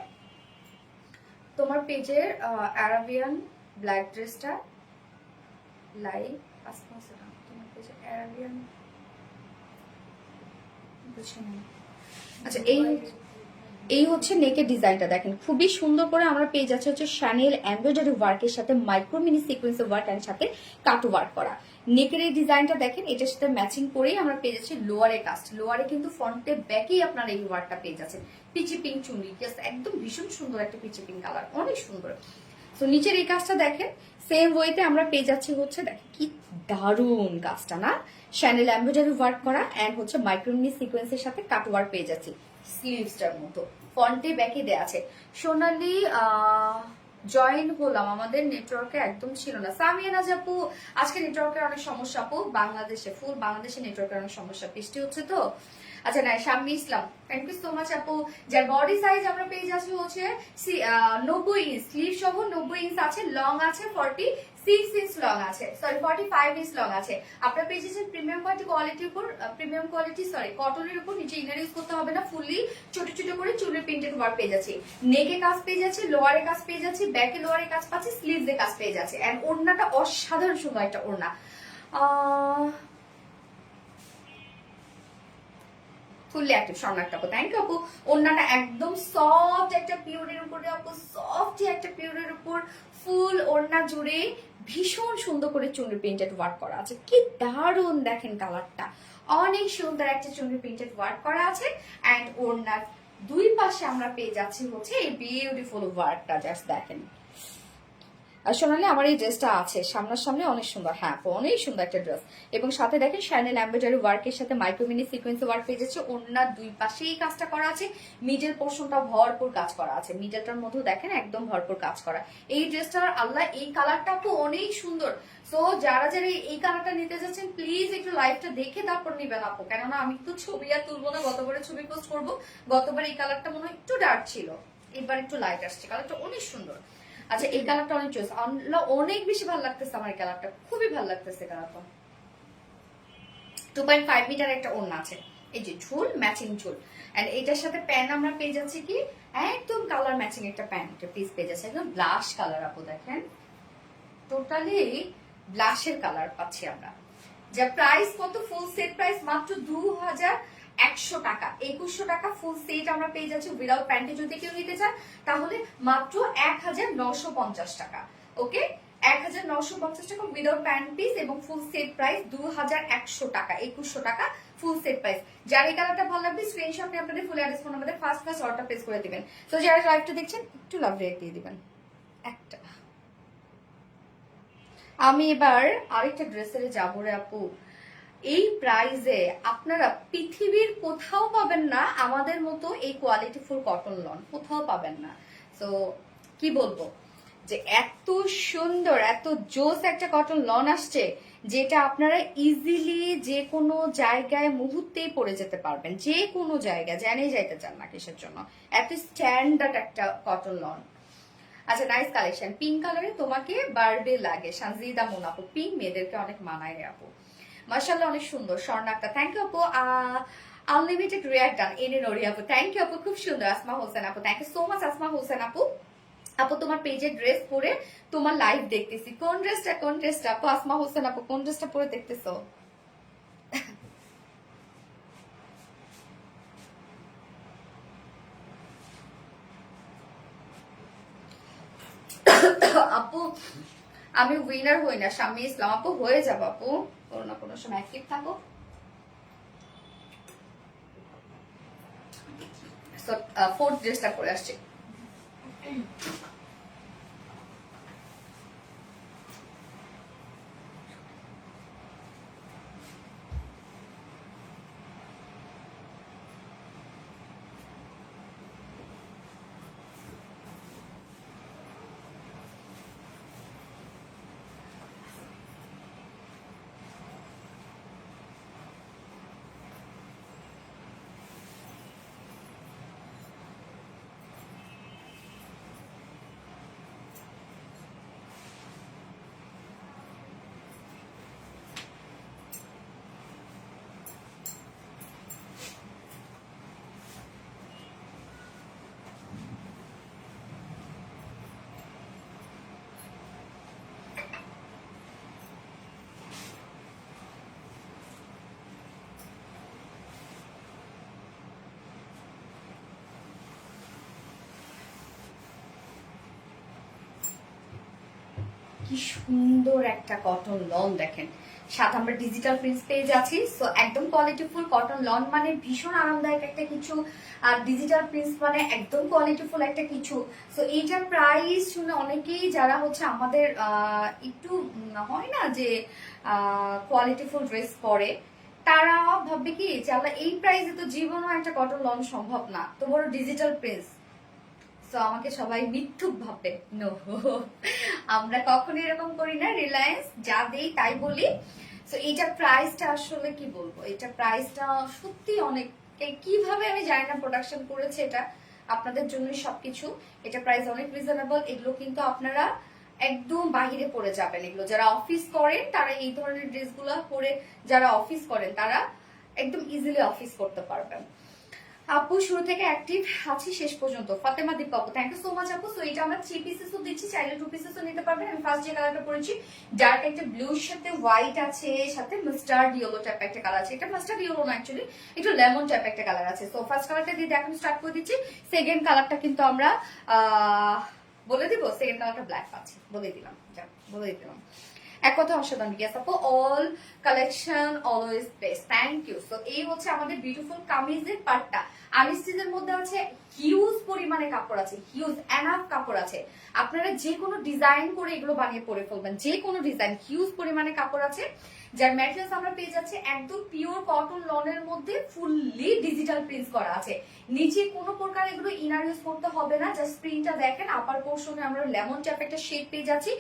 তোমার পেজের আরাবিয়ান ব্ল্যাক ড্রেসটা লাইভ তোমার পেজের আরাবিয়ান বুঝিনি। আচ্ছা এই হচ্ছে নেকের ডিজাইনটা, দেখেন খুবই সুন্দর করে আমরা পেয়ে যাচ্ছে হচ্ছে শ্যানেল এমব্রয়ডারি ওয়ার্কের সাথে মাইক্রো মিনি সিকোয়েন্সের ওয়ার্ক এর সাথে কাট ওয়ার্ক করা। নেকের এই ডিজাইনটা দেখেন, এটার সাথে ম্যাচিং করেই আমরা পেয়ে যাচ্ছি লোয়ারে কাস্ট। লোয়ারে কিন্তু ফ্রন্টে ব্যাকেই আপনারা এই ওয়ার্কটা পেয়ে যাচ্ছেন। পিচি পিঙ্ক চুনরি, একদম ভীষণ সুন্দর একটা পিচি পিঙ্ক কালার, অনেক সুন্দর। তো নিচের এই কাজটা দেখেন সেম ওয়েতে আমরা পেয়ে যাচ্ছি হচ্ছে, দেখেন কি দারুন কাজটা না, শ্যানেল এমব্রয়ডারি ওয়ার্ক করা এন্ড হচ্ছে মাইক্রো মিনি সিকোয়েন্সের সাথে কাট ওয়ার্ক পেয়ে যাচ্ছি স্লিভসটার মতো, ফ্রন্টে ব্যাকে দেয়া আছে। সোনালি জয়েন হলাম, আমাদের নেটওয়ার্কে একদম ছিল না। সামিয়া নাজ আপু, আজকে নেটওয়ার্কের অনেক সমস্যা আপু, বাংলাদেশে ফুল বাংলাদেশে নেটওয়ার্কের অনেক সমস্যা, বৃষ্টি হচ্ছে তো। আচ্ছা না, শাম্মী ইসলাম, থ্যাংক ইউ সো মাচ আপু। যার বডি সাইজ আমরা পেয়ে যাচ্ছি হচ্ছে 90 ইঞ্চ, স্লিভ সহ 90 ইঞ্চ আছে, লং আছে 46 ইঞ্চ লং আছে, সরি 45 ইঞ্চ লং আছে। আপনারা পেয়ে যাচ্ছেন প্রিমিয়াম কোয়ালিটির উপর, প্রিমিয়াম কোয়ালিটি সরি কটনের উপর, নিচে ইনার ইউজ করতে হবে না, ফুললি ছোট ছোট করে চুলের প্রিন্টেড ওয়ার্ক পেয়ে যাচ্ছি। নেকে কাজ পেয়ে যাচ্ছে, লোয়ারে কাজ পেয়ে যাচ্ছি, ব্যাকে লোয়ারে কাজ পাচ্ছি, স্লিভসে কাজ পেয়ে যাচ্ছে। এন্ড ওড়নাটা অসাধারণ সুন্দর একটা ওড়না। ফুললি অ্যাক্টিভ স্বর্ণাক্ত আপু, থ্যাংক ইউ আপু। ওড়নাটা একদম সফট একটা পিওরের উপরে আপু, সফট একটা পিওরের উপর ফুল ওড়না জুড়ে ভীষণ সুন্দর করে চুনরি প্রিন্টেড ওয়ার্ক করা আছে, কি দারুন দেখেন কালারটা, অনেক সুন্দর একটা চুনরি প্রিন্টেড ওয়ার্ক করা আছে। এন্ড ওড়নার দুই পাশে আমরা পেয়ে যাচ্ছি হচ্ছে এই বিউটিফুল ওয়ার্কটা, জাস্ট দেখেন। সোনালি আমার এই ড্রেসটা আছে সামনাসামনি, অনেক সুন্দর, হ্যাঁ অনেক সুন্দর একটা ড্রেস। এবং সাথে দেখেন শ্যানেল এমব্রয়ডারি ওয়ার্কের সাথে মাইক্রো মিনি সিকোয়েন্স ওয়ার্ক পেয়ে যাচ্ছে। ওড়নার দুই পাশেই কাজটা করা আছে, মিডল পোর্শনটা ভরপুর কাজ করা আছে, মিডলটার মধ্যে দেখেন একদম ভরপুর কাজ করা। এই ড্রেসটার আল্লাহ এই কালারটা তো অনেক সুন্দর। সো যারা যারা এই কালারটা নিতে যাচ্ছেন প্লিজ একটু লাইভটা দেখে তারপর নিবেন আপু, কেননা আমি তো ছবি আর তুলবো না, গতবারে ছবি পোস্ট করবো, গতবার এই কালারটা মনে হয় একটু ডার্ক ছিল, এবার একটু লাইট আসছে, কালারটা অনেক সুন্দর। আচ্ছা এই কালারটা অনেক চয়েস, অনেক বেশি ভালো লাগতেছে আমার, এই কালারটা খুবই ভালো লাগতেছে কালারটা। 2.5 মিটার একটা ওড়না আছে, এই যে ঝুল, ম্যাচিং ঝুল। এন্ড এটার সাথে প্যান্ট আমরা পেয়ে যাচ্ছি কি একদম কালার ম্যাচিং একটা প্যান্ট পিস পেয়ে যাচ্ছে, একদম ব্লাশ কালার। আপু দেখেন টোটালি ব্লাশের কালার পাচ্ছি আমরা। যা প্রাইস কত, ফুল সেট প্রাইস মাত্র 2100 টাকা, 2100 টাকা ফুল সেট আমরা পেয়ে যাচ্ছি উইদাউট প্যান্টে। যদি কেউ নিতে চান তাহলে মাত্র 1950 টাকা। ওকে, 1950 টাকা উইদাউট প্যান্ট পিস এবং ফুল সেট প্রাইস 2100 টাকা, 2100 টাকা ফুল সেট প্রাইস। যার এই কালারটা ভালো লাগবে স্ক্রিনশট নিয়ে আপনাদের ফুল অ্যাড্রেস ফোন নাম্বারে ফার্স্ট অর্ডার প্লেস করে দিবেন। তো যারা লাইভটা দেখছেন একটু লাভ রেট দিয়ে দিবেন একটা। আমি এবার আরেকটা ড্রেসের যাবো রে আপু। এই প্রাইসে আপনারা পৃথিবীর কোথাও পাবেন না আমাদের মতো এই কোয়ালিটি ফুল কটন লন, কোথাও পাবেন না। তো কি বলবো যে এত সুন্দর এত জোস একটা কটন লন আসছে যেটা আপনারা ইজিলি যে কোনো জায়গায় মুহূর্তেই পরে যেতে পারবেন, যে কোনো জায়গায় জানিয়ে যাইতে চান না কিসের জন্য। এত স্ট্যান্ডার্ড একটা কটন লন। আচ্ছা, নাইস কালেকশন। পিঙ্ক কালারে তোমাকে বারবে লাগে, সানজিদা মুন আপু। পিঙ্ক মেয়েদেরকে অনেক মানায় রে আপু, মাশাআল্লাহ অনেক সুন্দর। স্বর্ণাক্তা থ্যাংক ইউ আপু। আনলিমিটেড রিয়াক্ট ডান এনে নরি আপু থ্যাংক ইউ আপু, খুব সুন্দর। আসমা হোসেন আপু thank you so much. Asma Hossain আপু, আপু তোমার পেজে ড্রেস পরে তোমার লাইভ দেখতেছি। কোন ড্রেসটা আপু? আসমা হোসেন আপু কোন ড্রেসটা পরে দেখতেছো? আপু আমি উইনার হই না, স্বামী ইসলাম আপু হয়ে যাবো আপু, কোনো না কোনো সময় অ্যাক্টিভ থাকো। ফোর্থ ড্রেসটা পরে আসছে। কি সুন্দর একটা কটন লন দেখেন, সাথে আমরা ডিজিটাল প্রিন্টস পেয়ে যাচ্ছি। সো একদম কোয়ালিটিফুল কটন লন মানে ভীষণ আরামদায়ক একটা কিছু, আর ডিজিটাল প্রিন্টস মানে একদম কোয়ালিটিফুল একটা কিছু। সো এইটার প্রাইস শুনে অনেকেই যারা হচ্ছে আমাদের একটু হয় না যে কোয়ালিটিফুল ড্রেস পরে, তারা ভাববে কি যে আল্লাহ এই প্রাইসে তো জীবনও একটা কটন লন সম্ভব না, তো বড় ডিজিটাল প্রিন্টস। তো আমাকে সবাই মিথ্যুক ভাববে, নো আমরা কখনো এরকম করি না, রিলায়েন্স যা দেই তাই বলি। তো এইটা প্রাইসটা আসলে কি বলবো, এটা প্রাইসটা সত্যি অনেক, কিভাবে আমি জানি না প্রোডাকশন করেছে এটা, আপনাদের জন্যই সবকিছু। এটা প্রাইস অনেক রিজনেবল। এগুলো কিন্তু আপনারা একদম বাহিরে পরে যাবেন, এগুলো যারা অফিস করেন তারা এই ধরনের ড্রেসগুলো পরে, যারা অফিস করেন তারা একদম ইজিলি অফিস করতে পারবেন। আপু শুরু থেকে অ্যাক্টিভ আছি শেষ পর্যন্ত, ফাতেমা দীপ আপু থ্যাংক ইউ সো মাচ আপু। সো এটা আমরা 3 পিসেসও দিচ্ছি, চাইলে 2 পিসেসও নিতে পারবেন। আমি ফার্স্ট যে কালারটা পরেছি ডার্ক একটা ব্লুর সাথে হোয়াইট আছে, সাথে মাস্টার্ড ইয়েলো টাইপ একটা কালার আছে। এটা মাস্টার্ড ইয়েলো না, অ্যাকচুয়ালি একটু লেমন টাইপ একটা কালার আছে। সো ফার্স্ট কালারটা দিয়ে এখন স্টার্ট করে দিচ্ছি। সেকেন্ড কালারটা কিন্তু আমরা বলে দিব, সেকেন্ড কালারটা ব্ল্যাক পাচ্ছি, বলে দিলাম, বলে দিলাম। এক কথা অসাধারণ, ইয়েস আপু all collection always best thank you. So এই হচ্ছে আমাদের বিউটিফুল কামিজের পার্টটা। আনস্টিচের মধ্যে আছে হিউজ পরিমাণে কাপড় আছে, হিউজ এনাফ কাপড় আছে। আপনারা যে কোনো ডিজাইন করে এগুলো বানিয়ে পরে ফেলবেন, যে কোনো ডিজাইন, হিউজ পরিমাণে কাপড় আছে। যার ম্যাটেরিয়ালস আমরা পেয়ে যাচ্ছি একদম পিওর কটন লনের মধ্যে ফুললি ডিজিটাল প্রিন্টস করা আছে। নিচে কোনো প্রকার এগুলো ইনার ইউজ করতে হবে না, জাস্ট প্রিন্টটা দেখেন। আপার পোর্শনে আমরা লেমন টাইপ একটা শেড পেয়ে যাচ্ছি,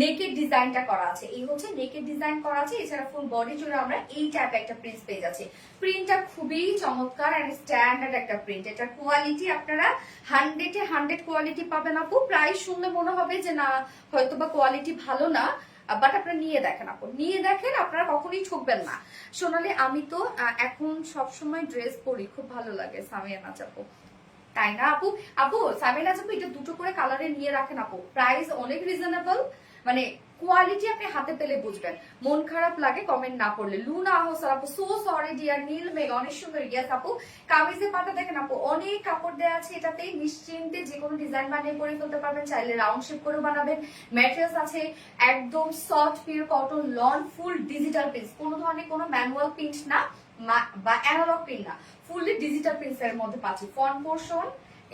নেকের ডিজাইনটা করা আছে, এই হচ্ছে নেকের ডিজাইন করা আছে। এছাড়া ফুল বডি জুড়ে আমরা এই টাইপ একটা প্রিন্টস পেয়ে যাচ্ছি। প্রিন্টটা খুবই চমৎকার এন্ড স্ট্যান্ডার্ড একটা প্রিন্ট। এটা কোয়ালিটি আপনারা 100-এ 100 কোয়ালিটি পাবেন আপু। প্রাইস শুনলে মনে হবে যে না হয়তো বা কোয়ালিটি ভালো না, বাট আপনারা নিয়ে দেখেন আপু, নিয়ে দেখেন, আপনারা কখনোই ঠকবেন না। সোনালি আমি তো এখন সবসময় ড্রেস পরি, খুব ভালো লাগে সামিয়া নাজ আপু। তাই না আপু? আপু সামিয়া নাজ আপু এটা দুটো করে কালারে নিয়ে রাখেন আপু, প্রাইস অনেক রিজনেবল, মানে কোয়ালিটি আপনি হাতে পেলে বুঝবেন। মন খারাপ লাগে কমেন্ট না পড়লে। লুনা আহসান আপু সো সরি ডিয়ার, নীল মেঘ অনেক সুন্দর। ইয়াস আপু কামিজের পাটা দেখেন আপু, অনেক কাপড় দেওয়া আছে এটাতে, নিশ্চিন্তে যে কোনো ডিজাইন বানিয়ে পরে ফেলতে পারবেন, চাইলে রাউন্ড শেপ করে বানাবেন। ম্যাটেরিয়ালস আছে একদম soft pure cotton loan, full digital print, কোনো ধরনের কোনো ম্যানুয়াল প্রিন্ট না বা অ্যানালগ প্রিন্ট না, ফুললি ডিজিটাল প্রিন্টস এর মধ্যে পাচ্ছি। ফ্রন্ট পোর্শন,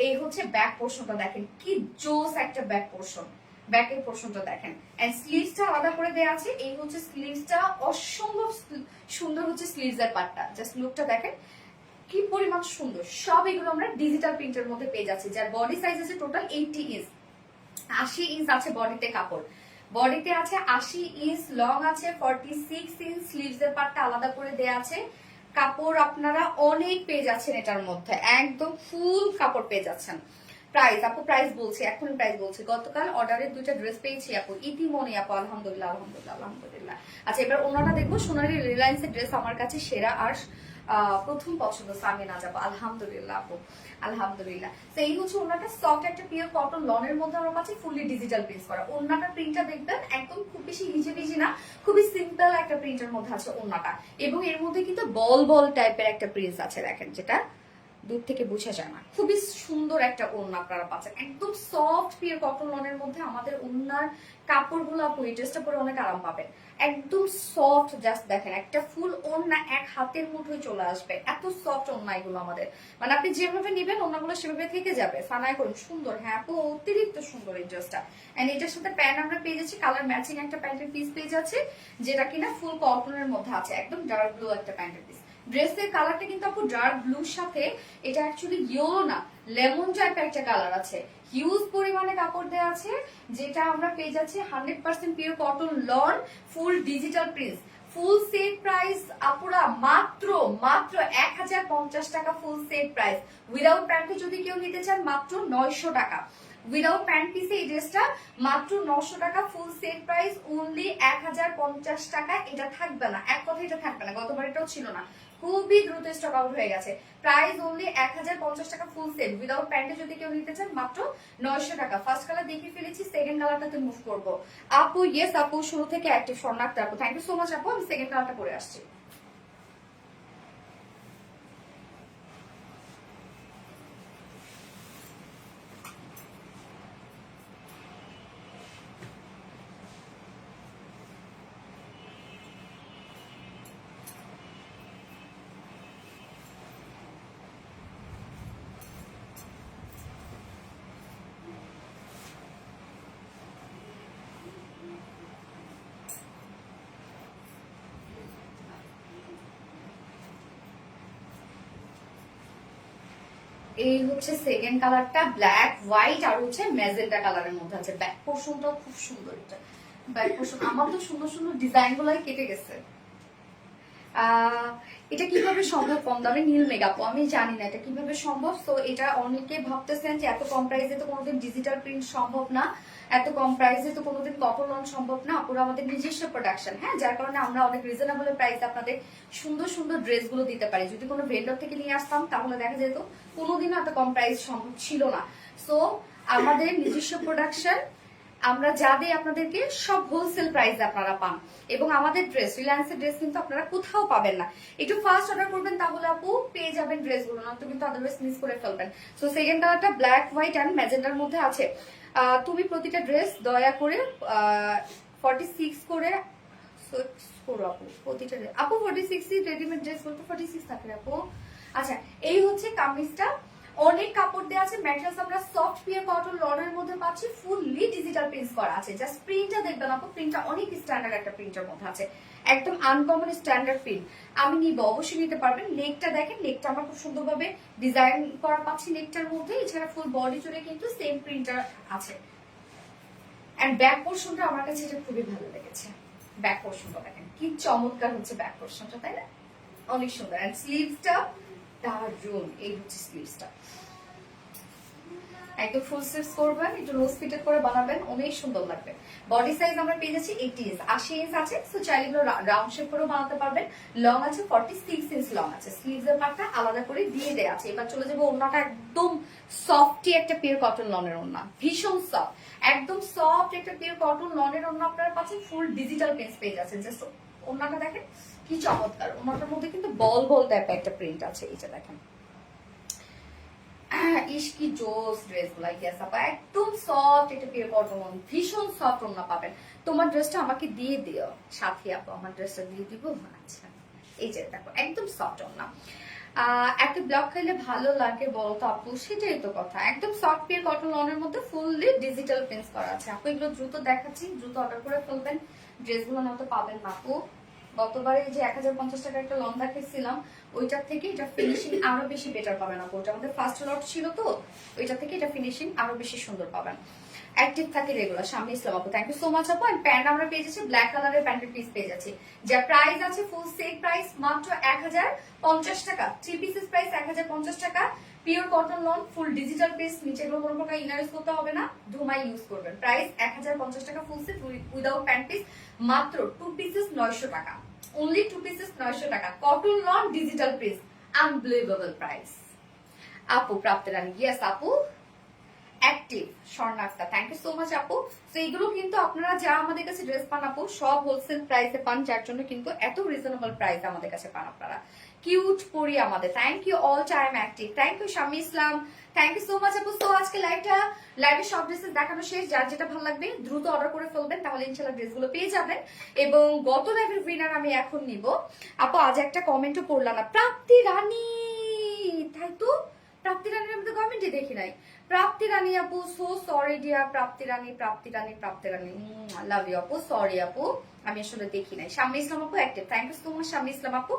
এই হচ্ছে ব্যাক পোর্শনটা দেখেন কি জোস একটা ব্যাক পোর্শন, ব্যাকের পোর্শনটা দেখেন। এন্ড স্লিভসটা আলাদা করে দেয়া আছে, এই হচ্ছে স্লিভসটা, অসম্ভব সুন্দর হচ্ছে স্লিভস এর পার্টটা, জাস্ট লুকটা দেখেন কি পরিমাণ সুন্দর। সব এগুলো আমরা ডিজিটাল প্রিন্টের মধ্যে পেয়ে যাচ্ছি, যার বডি সাইজ আছে টোটাল 80 ইঞ্চ, 80 ইঞ্চ আছে বডিতে কাপড়, বডিতে আছে 80 ইঞ্চ, লং আছে 46 ইঞ্চ, স্লিভস এর পার্টটা আলাদা করে দেয়া আছে। কাপড় আপনারা অনেক পেয়ে যাচ্ছেন এটার মধ্যে, একদম ফুল কাপড় পেয়ে যাচ্ছেন। প্রাইস আপু, প্রাইস বলছি, এখন প্রাইস বলছি। গতকাল অর্ডারের 2টা ড্রেস পেয়েছি আপু, ইতিমনি আপু, আলহামদুলিল্লাহ আলহামদুলিল্লাহ আলহামদুলিল্লাহ। আচ্ছা এবার ওনারা দেখবো, সোনালি রিলায়েন্সের ড্রেস আমার কাছে সেরা আর প্রথম পছন্দ সামিয়া নাজ আপু, আলহামদুলিল্লাহ আপু আলহামদুলিল্লাহ। তো এই হচ্ছে ওনাটা, সফট একটা পিওর কটন লনের মধ্যে আমার কাছে ফুললি ডিজিটাল প্রিন্ট করা। ওনাটা প্রিন্টটা দেখবেন একদম খুব বেশি হিজিবিজি না, খুবই সিম্পল একটা প্রিন্টের মধ্যে আছে ওনাটা, এবং এর মধ্যে কিন্তু বল বল টাইপের একটা প্রিন্ট আছে দেখেন, যেটা দূর থেকে বোঝা যায় না। খুবই সুন্দর একটা ওড়না আপনারা পাচ্ছেন, একদম সফট পিওর কটন লনের মধ্যে। আমাদের ওড়নার কাপড়গুলো আপু এই ড্রেসটা পরে অনেক আরাম পাবেন, একদম সফট। জাস্ট দেখেন একটা ফুল ওড়না এক হাতের মুঠোয় চলে আসবে, এত সফট ওড়না এগুলো আমাদের, মানে আপনি যেভাবে নিবেন ওড়নাগুলো সেভাবে থেকে যাবে। সানায় করুন সুন্দর, হ্যাঁ আপু অতিরিক্ত সুন্দর এই ড্রেসটা। এন্ড এটার সাথে প্যান্ট আমরা পেয়ে যাচ্ছি, কালার ম্যাচিং একটা প্যান্টের পিস পেয়ে যাচ্ছে, যেটা কিনা ফুল কটনের মধ্যে আছে, একদম ডার্ক ব্লু একটা প্যান্টের পিস। ড্রেসের কালারটা কিন্তু আপু ডার্ক ব্লুর সাথে, এটা অ্যাকচুয়ালি ইয়েলো না, লেমন টাইপের একটা কালার আছে। হিউজ পরিমাণে কাপড় দেওয়া আছে, যেটা আমরা পেয়ে যাচ্ছি 100% pure cotton loan, full digital print. Full set price আপুরা মাত্র মাত্র 1050 টাকা ফুল সেট প্রাইস। উইদাউট প্যান্টে যদি কেউ নিতে চান মাত্র 900 টাকা। উইদাউট প্যান্ট পিসে এই ড্রেসটা মাত্র 900 টাকা, ফুল সেট প্রাইস অনলি 1050 টাকা। এটা থাকবে না, এক কথা এটা থাকবে না, গতবার এটাও ছিল না, খুবই দ্রুত স্টক আউট হয়ে গেছে। প্রাইস অনলি 1050 টাকা ফুল সেট, উইদাউট প্যান্টে যদি কেউ নিতে চান মাত্র 900 টাকা। ফার্স্ট কালার দেখিয়ে ফেলেছি, সেকেন্ড কালারটাতে মুভ করবো আপু। ইয়েস আপু শুরু থেকে অ্যাক্টিভ শর্ণাক্ত আপু, থ্যাংক ইউ সো মাচ আপু। আমি সেকেন্ড কালারটা পরে আসছি। এই হচ্ছে সেকেন্ড কালারটা, ব্ল্যাক হোয়াইট আর হচ্ছে ম্যাজেন্টা কালারের মধ্যে আছে। ব্যাক পোর্শনটাও খুব সুন্দর, এটা ব্যাক পোর্শন। আমার তো সুন্দর সুন্দর ডিজাইন গুলাই কেটে গেছে। এটা কিভাবে সম্ভব কম দামে নীল মেগাপো, আমি জানি না এটা কিভাবে সম্ভব। তো এটা অনেকে ভাবতেছেন যে এত কম প্রাইসে তো কোনোদিন ডিজিটাল প্রিন্ট সম্ভব না, এত কম প্রাইসে তো কোনোদিন কটন লন সম্ভব না। পুরো আমাদের নিজস্ব প্রোডাকশন, হ্যাঁ, যার কারণে আমরা অনেক রিজনেবল প্রাইসে আপনাদের সুন্দর সুন্দর ড্রেসগুলো দিতে পারি। যদি কোনো ভেন্ডর থেকে নিয়ে আসতাম তাহলে দেখা যেত কোনোদিনও এত কম প্রাইস সম্ভব ছিল না। সো আমাদের নিজস্ব প্রোডাকশন, আমরা যা দিই আপনাদেরকে সব হোলসেল প্রাইসে আপনারা পান। এবং আমাদের ড্রেস, রিলায়েন্সের ড্রেস কিন্তু আপনারা কোথাও পাবেন না। একটু ফাস্ট অর্ডার করবেন তাহলে আপু পেয়ে যাবেন ড্রেসগুলো, নয়তো কিন্তু আদারওয়াইজ মিস করে ফেলবেন। সো সেকেন্ড কালারটা ব্ল্যাক হোয়াইট অ্যান্ড ম্যাজেন্ডার মধ্যে আছে। তুমি প্রতিটা ড্রেস দয়া করে 46 করে করো আপু, প্রতিটা আপু 46 রেডিমেড ড্রেস বলতে 46 থাকে আপু। আচ্ছা এই হচ্ছে কামিজটা, অনেক কাপড় দেওয়া আছে, ম্যাটেরিয়ালস আমরা সফট পিওর কটন লনের মধ্যে পাচ্ছি, ফুললি ডিজিটাল প্রিন্ট করা আছে। জাস্ট প্রিন্টটা দেখবেন আপু, প্রিন্টটা অনেক স্ট্যান্ডার্ড একটা প্রিন্টের মধ্যে আছে, একদম আনকমন স্ট্যান্ডার্ড প্রিন্ট। আমি নিব, অবশ্যই নিতে পারবেন। নেকটা দেখেন, নেকটা আমরা খুব সুন্দরভাবে ডিজাইন করা পাচ্ছি নেকটার মধ্যে। এছাড়া ফুল বডি জুড়ে কিন্তু সেম প্রিন্টার আছে। এন্ড ব্যাক পোর্শনটা আমার কাছে এটা খুবই ভালো লেগেছে। ব্যাক পোর্শনটা দেখেন কি চমৎকার হচ্ছে ব্যাক পোর্শনটা, তাই না? অনেক সুন্দর। এন্ড স্লিভসটা দারুন, এই হচ্ছে স্লিভসটা। একদম ফুল স্লিভস করবেন, একটু নোজ ফিটেড করে বানাবেন, অনেক সুন্দর লাগবে। বডি সাইজ আমরা পেয়ে যাচ্ছি 80 ইঞ্চ, 80 ইঞ্চ আছে। সো চাইলে এগুলো রাউন্ড শেপ করেও বানাতে পারবেন। লং আছে 46 ইঞ্চ লং আছে। স্লিভস এর পার্টটা আলাদা করে দিয়ে দেয়া আছে। এবার চলে যাবো ওন্নাটা, একদম সফটি একটা পিওর কটন লনের ওন্না, ভীষণ সফট, একদম সফট একটা পিওর কটন লনের ওন্না আপনারা পাচ্ছেন। ফুল ডিজিটাল প্রিন্ট পেয়ে যাচ্ছেন। জাস্ট ওন্নাটা দেখেন কি চমৎকার। ওন্নাটার মধ্যে কিন্তু বল বল টাইপের একটা প্রিন্ট আছে, এইটা দেখেন। ইস কি জোস ড্রেস গুলা, ইয়েস আপা, একদম সফট একটা পিওর কটন, ভীষণ সফট ওন্না পাবেন। তোমার ড্রেসটা আমাকে দিয়ে দিও সাথী আপু, আমার ড্রেসটা দিয়ে দিব। আচ্ছা এই যে দেখো একদম সফট ওন্না। একটা ব্লক খাইলে ভালো লাগে বলো তো আপু? সেটাই তো কথা। একদম সফট পিওর কটন লনের মধ্যে ফুললি ডিজিটাল প্রিন্টস করা আছে আপু। এগুলো দ্রুত দেখাচ্ছি, দ্রুত অর্ডার করে ফেলবেন। ড্রেসগুলো না তো পাবেন না আপু। গতবারে যে 1050 টাকা একটা লং দেখাইছিলাম, ওইটার থেকে এটা ফিনিশিং আরো বেশি বেটার পাবেন আপু। ওটা আমাদের ফার্স্ট লট ছিল তো, ওইটা থেকে এটা ফিনিশিং আরো বেশি সুন্দর পাবেন। অ্যাক্টিভ থাকে রেগুলার। স্বামী ইসলাম আপু, থ্যাংক ইউ সো মাচ আপু। এন্ড প্যান্ট আমরা পেয়ে যাচ্ছি ব্ল্যাক কালারের প্যান্টের পিস পেয়ে যাচ্ছি, যার প্রাইস আছে ফুল সেট প্রাইস মাত্র 1050 টাকা। 3 পিসেস প্রাইস 1050 টাকা। Pure cotton loan, full digital piece, নিচে কোনো প্রকার ইনার ইউজ করতে হবে না, ধুমাই ইউজ করবেন। প্রাইস 1050 টাকা full set without pant piece, মাত্র 2 পিসেস 900 টাকা। অনলি 2 পিসেস 900 টাকা। Cotton lawn digital piece, unbelievable price আপু। প্রাপ্ত রানী, ইয়েস আপু। অ্যাক্টিভ স্বর্ণাক্তা, থ্যাংক ইউ সো মাচ আপু। তো এইগুলো কিন্তু আপনারা যা আমাদের কাছে ড্রেস পান আপু, সব হোলসেল প্রাইসে পান, যার জন্য কিন্তু এত রিজনেবল প্রাইস আমাদের কাছে পান আপনারা। কিউট পরি আমাদের, thank you all time active, thank you Swami Islam, thank you so much আপু। তো আজকে লাইভে সব ড্রেসেস দেখানো শেষ। যার যেটা ভালো লাগবে দ্রুত অর্ডার করে ফেলবেন, তাহলে ইনশাল্লাহ ড্রেসগুলো পেয়ে যাবেন। এবং গত লাইভের উইনার আমি এখন নিব আপু। আজ একটা কমেন্টও পড়লাম না, প্রাপ্তি রানী, তাই তো প্রাপ্তি রানীর আমি তো কমেন্টই দেখি নাই। প্রাপ্তি রানী আপু, so sorry dear. Prapti Rani, Prapti Rani, Prapti Rani, love you আপু, সরি আপু, আমি আসলে দেখি নাই। স্বামী ইসলাম আপু active, thank you so much Swami Islam আপু।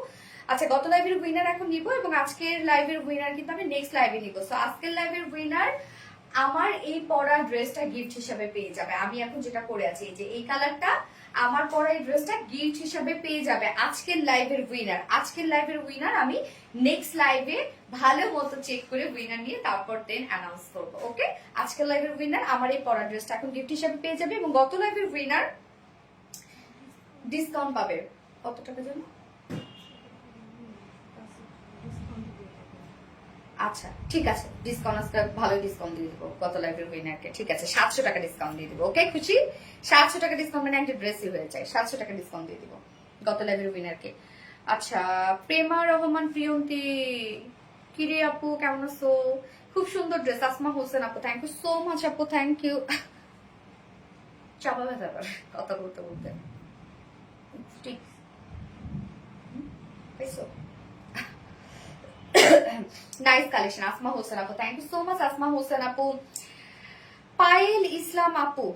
আচ্ছা গত লাইভের উইনার এখন নিব, এবং আজকের লাইভের উইনার কিন্তু আমি নেক্সট লাইভে নিব। সো আজকের লাইভের উইনার আমার এই পরা ড্রেসটা গিফট হিসাবে পেয়ে যাবে। আমি এখন যেটা করে আছি, এই যে এই কালারটা, আমার পরা এই ড্রেসটা গিফট হিসাবে পেয়ে যাবে আজকের লাইভের উইনার। আজকের লাইভের উইনার আমি নেক্সট লাইভে ভালো মতো চেক করে উইনার নিয়ে তারপর দেন অ্যানাউন্স করবো। ওকে, আজকের লাইভের উইনার আমার এই পরা ড্রেসটা এখন গিফট হিসাবে পেয়ে যাবে, এবং গত লাইভের উইনার ডিসকাউন্ট পাবে। কত টাকা জন্য? আচ্ছা ঠিক আছে, ডিসকাউন্ট আজকে ভালো ডিসকাউন্ট দিয়ে দিব গত লাইভের উইনারকে। ঠিক আছে 700 টাকা ডিসকাউন্ট দিয়ে দিব। ওকে খুশি? 700 টাকা ডিসকাউন্ট মানে একটা ড্রেসই হয়ে যায়। 700 টাকা ডিসকাউন্ট দিয়ে দিব গত লাইভের উইনারকে। আচ্ছা প্রেমা রহমান প্রিয়ন্তি, কিরে আপু কেমন আছো? খুব সুন্দর ড্রেস। আসমা হোসেন আপু, থ্যাংক ইউ সো মাচ আপু, থ্যাংক ইউ। চাপা ব্যথা করে কথা বলতে বলতে, ঠিক পাইছো? নাইস কালেকশন আসমা হোসেন আপু, thank you so much Asma Hossain আপু। পায়েল ইসলাম আপু,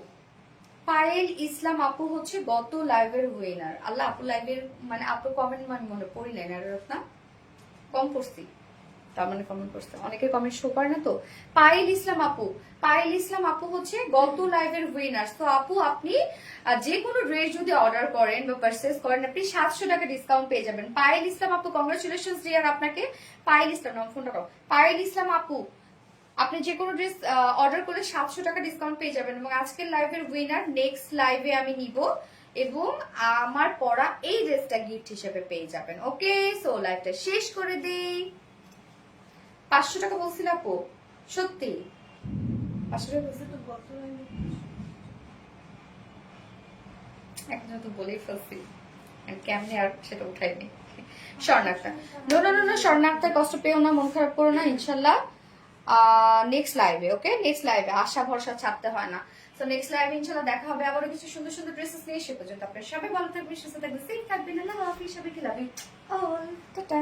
পায়েল ইসলাম আপু হচ্ছে গত লাইভের উইনার। আল্লাহ আপু লাইভের মানে আপুর কমেন্ট মানে মনে পড়ি নাই না, কম পড়ছি, তার মানে কমেন্ট করছে, অনেকের কমেন্ট শো করে না তো। পায়েল ইসলাম আপু, পায়েল ইসলাম আপু হচ্ছে গত লাইভের উইনার। তো আপু আপনি যে কোনো ড্রেস যদি অর্ডার করেন বা পারচেজ করেন, আপনি 700 টাকা ডিসকাউন্ট পেয়ে যাবেন। পায়েল ইসলাম আপু কংগ্রাচুলেশন ডিয়ার আপনাকে। পায়েল ইসলাম নাম ফোনটা করো। পায়েল ইসলাম আপু, আপনি যে কোনো ড্রেস অর্ডার করলে 700 টাকা ডিসকাউন্ট পেয়ে যাবেন, এবং আজকের লাইভের উইনার নেক্সট লাইভে আমি নিব, এবং আমার পরা এই ড্রেসটা গিফট হিসেবে পেয়ে যাবেন। ওকে সো লাইভটা শেষ করে দেই। 500 টাকা বলছিল আপু, সত্যি 500 টাকা বলছিল তো গত এখন তো বলেই ফেলছি, কেমনে আর সেটা উঠাইনি। স্বর্ণাক্তা, নো নো নো, স্বর্ণাক্তার কষ্ট পেও না, মন খারাপ করো না, ইনশাল্লাহ নেক্সট লাইভে। ওকে নেক্সট লাইভে, আশা ভরসা ছাড়তে হয় না। তো নেক্সট লাইভে ইনশাল্লাহ দেখা হবে আবারও কিছু সুন্দর সুন্দর ড্রেসেস নিয়ে। সে পর্যন্ত আপনারা সবাই ভালো থাকবেন, সুস্থ থাকবেন, সেফ থাকবেন। আল্লাহ হাফিজ, সবাইকে লাভ ইউ অল, টাটা।